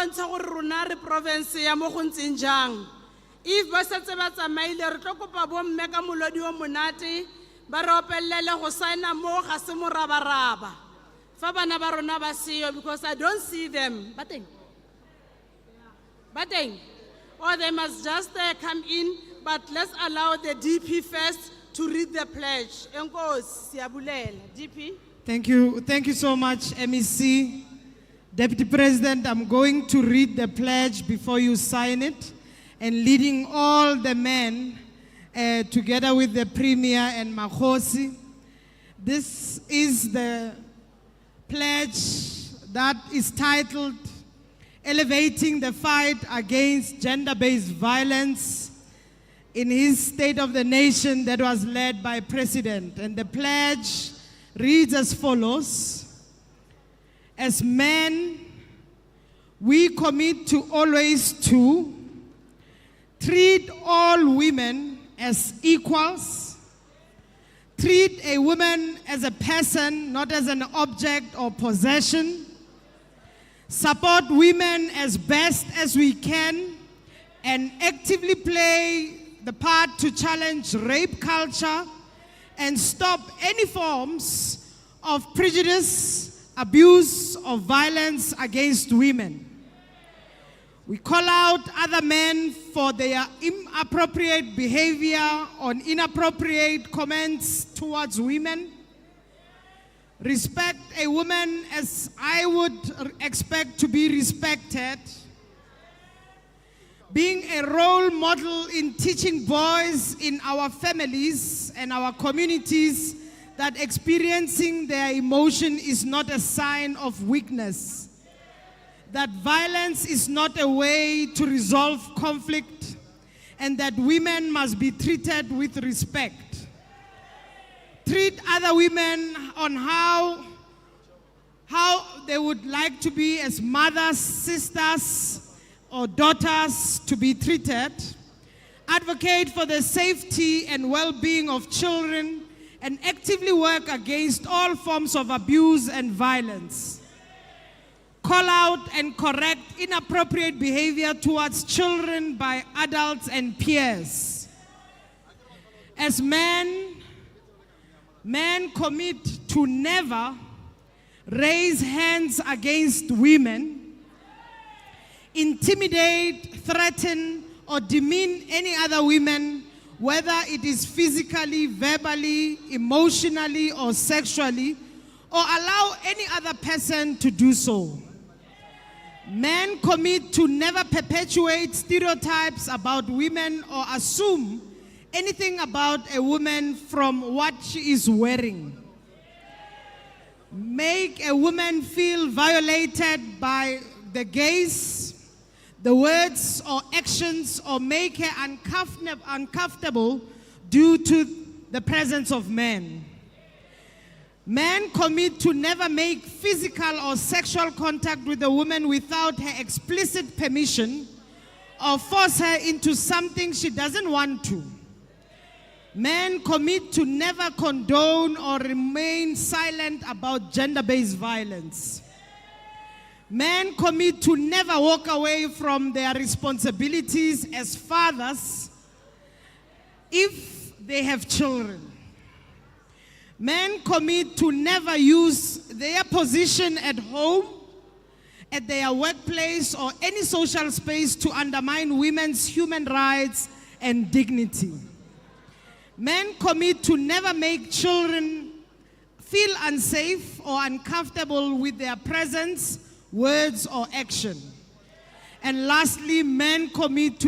B: because I don't see them. Or they must just come in, but let's allow the DP first to read the pledge. DP.
M: Thank you so much, MEC. Deputy President, I'm going to read the pledge before you sign it, and leading all the men together with the Premier and Mahosi. This is the pledge that is titled Elevating the Fight Against Gender-Based Violence in his State of the Nation that was led by President. And the pledge reads as follows: As men, we commit to always to treat all women as equals, treat a woman as a person, not as an object or possession, support women as best as we can, and actively play the part to challenge rape culture and stop any forms of prejudice, abuse, or violence against women. We call out other men for their inappropriate behavior on inappropriate comments towards women. Respect a woman as I would expect to be respected. Being a role model in teaching boys in our families and our communities that experiencing their emotion is not a sign of weakness. That violence is not a way to resolve conflict, and that women must be treated with respect. Treat other women on how they would like to be as mothers, sisters, or daughters to be treated. Advocate for the safety and well-being of children, and actively work against all forms of abuse and violence. Call out and correct inappropriate behavior towards children by adults and peers. As men commit to never raise hands against women, intimidate, threaten, or demean any other women, whether it is physically, verbally, emotionally, or sexually, or allow any other person to do so. Men commit to never perpetuate stereotypes about women or assume anything about a woman from what she is wearing. Make a woman feel violated by the gaze, the words or actions, or make her uncomfortable due to the presence of men. Men commit to never make physical or sexual contact with a woman without her explicit permission or force her into something she doesn't want to. Men commit to never condone or remain silent about gender-based violence. Men commit to never walk away from their responsibilities as fathers if they have children. Men commit to never use their position at home, at their workplace, or any social space to undermine women's human rights and dignity. Men commit to never make children feel unsafe or uncomfortable with their presence, words, or action. And lastly, men commit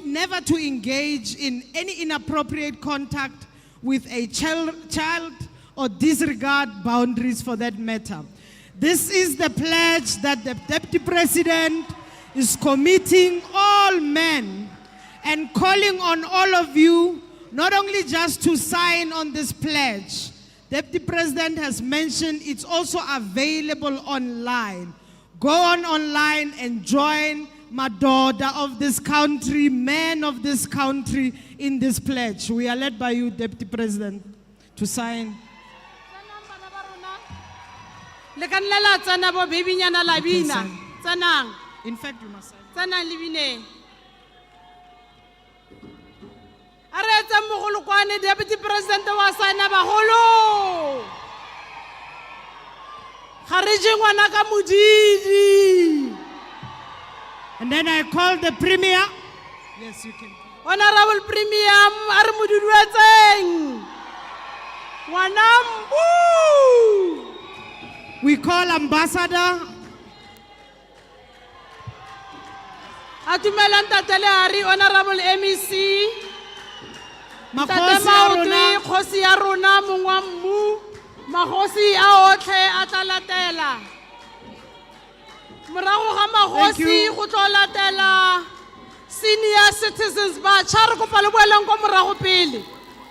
M: never to engage in any inappropriate contact with a child or disregard boundaries for that matter. This is the pledge that the Deputy President is committing all men and calling on all of you not only just to sign on this pledge. Deputy President has mentioned it's also available online. Go on online and join Madoda of this country, men of this country in this pledge. We are led by you, Deputy President, to sign.
B: Le ka nna la tsena bo babynyana la bina. Tsenang.
M: In fact, you must sign.
B: Tsenang le bineng. A re etsa mogolokwane Deputy President wa signa bagolo. Ga re je ngwana ka modidi.
M: And then I call the Premier. Yes, you can.
B: Honorable Premier, are mududuetseng. Wanambu.
M: We call Ambassador.
B: Atumelang tatele hari Honorable MEC.
M: Makhosi ya rona.
B: Khosi ya rona mongwammu. Makhosi a otlhe a tla latela. Morago ga magosi go tlo latela senior citizens ba tshare go pala boelang go morago pele.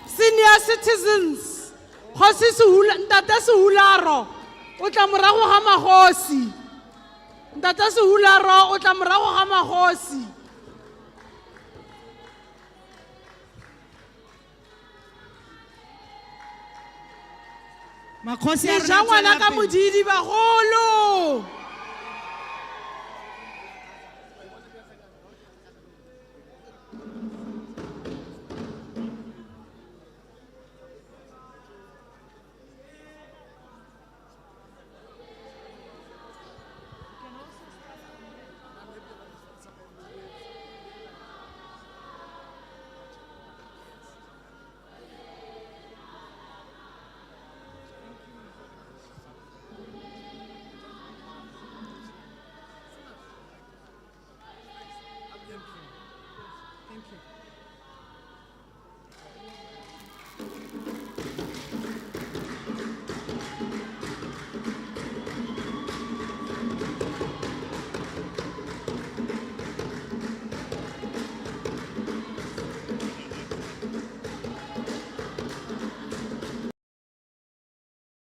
B: Senior citizens. Khosi se hula ntate se hularo. O tla morago ga magosi. Ntata Sehularo o tla morago ga magosi.
P: Makhosi
B: Le
P: a
B: ja
P: rona
B: ngwana ka
P: tswela pele.
B: modidi bagolo.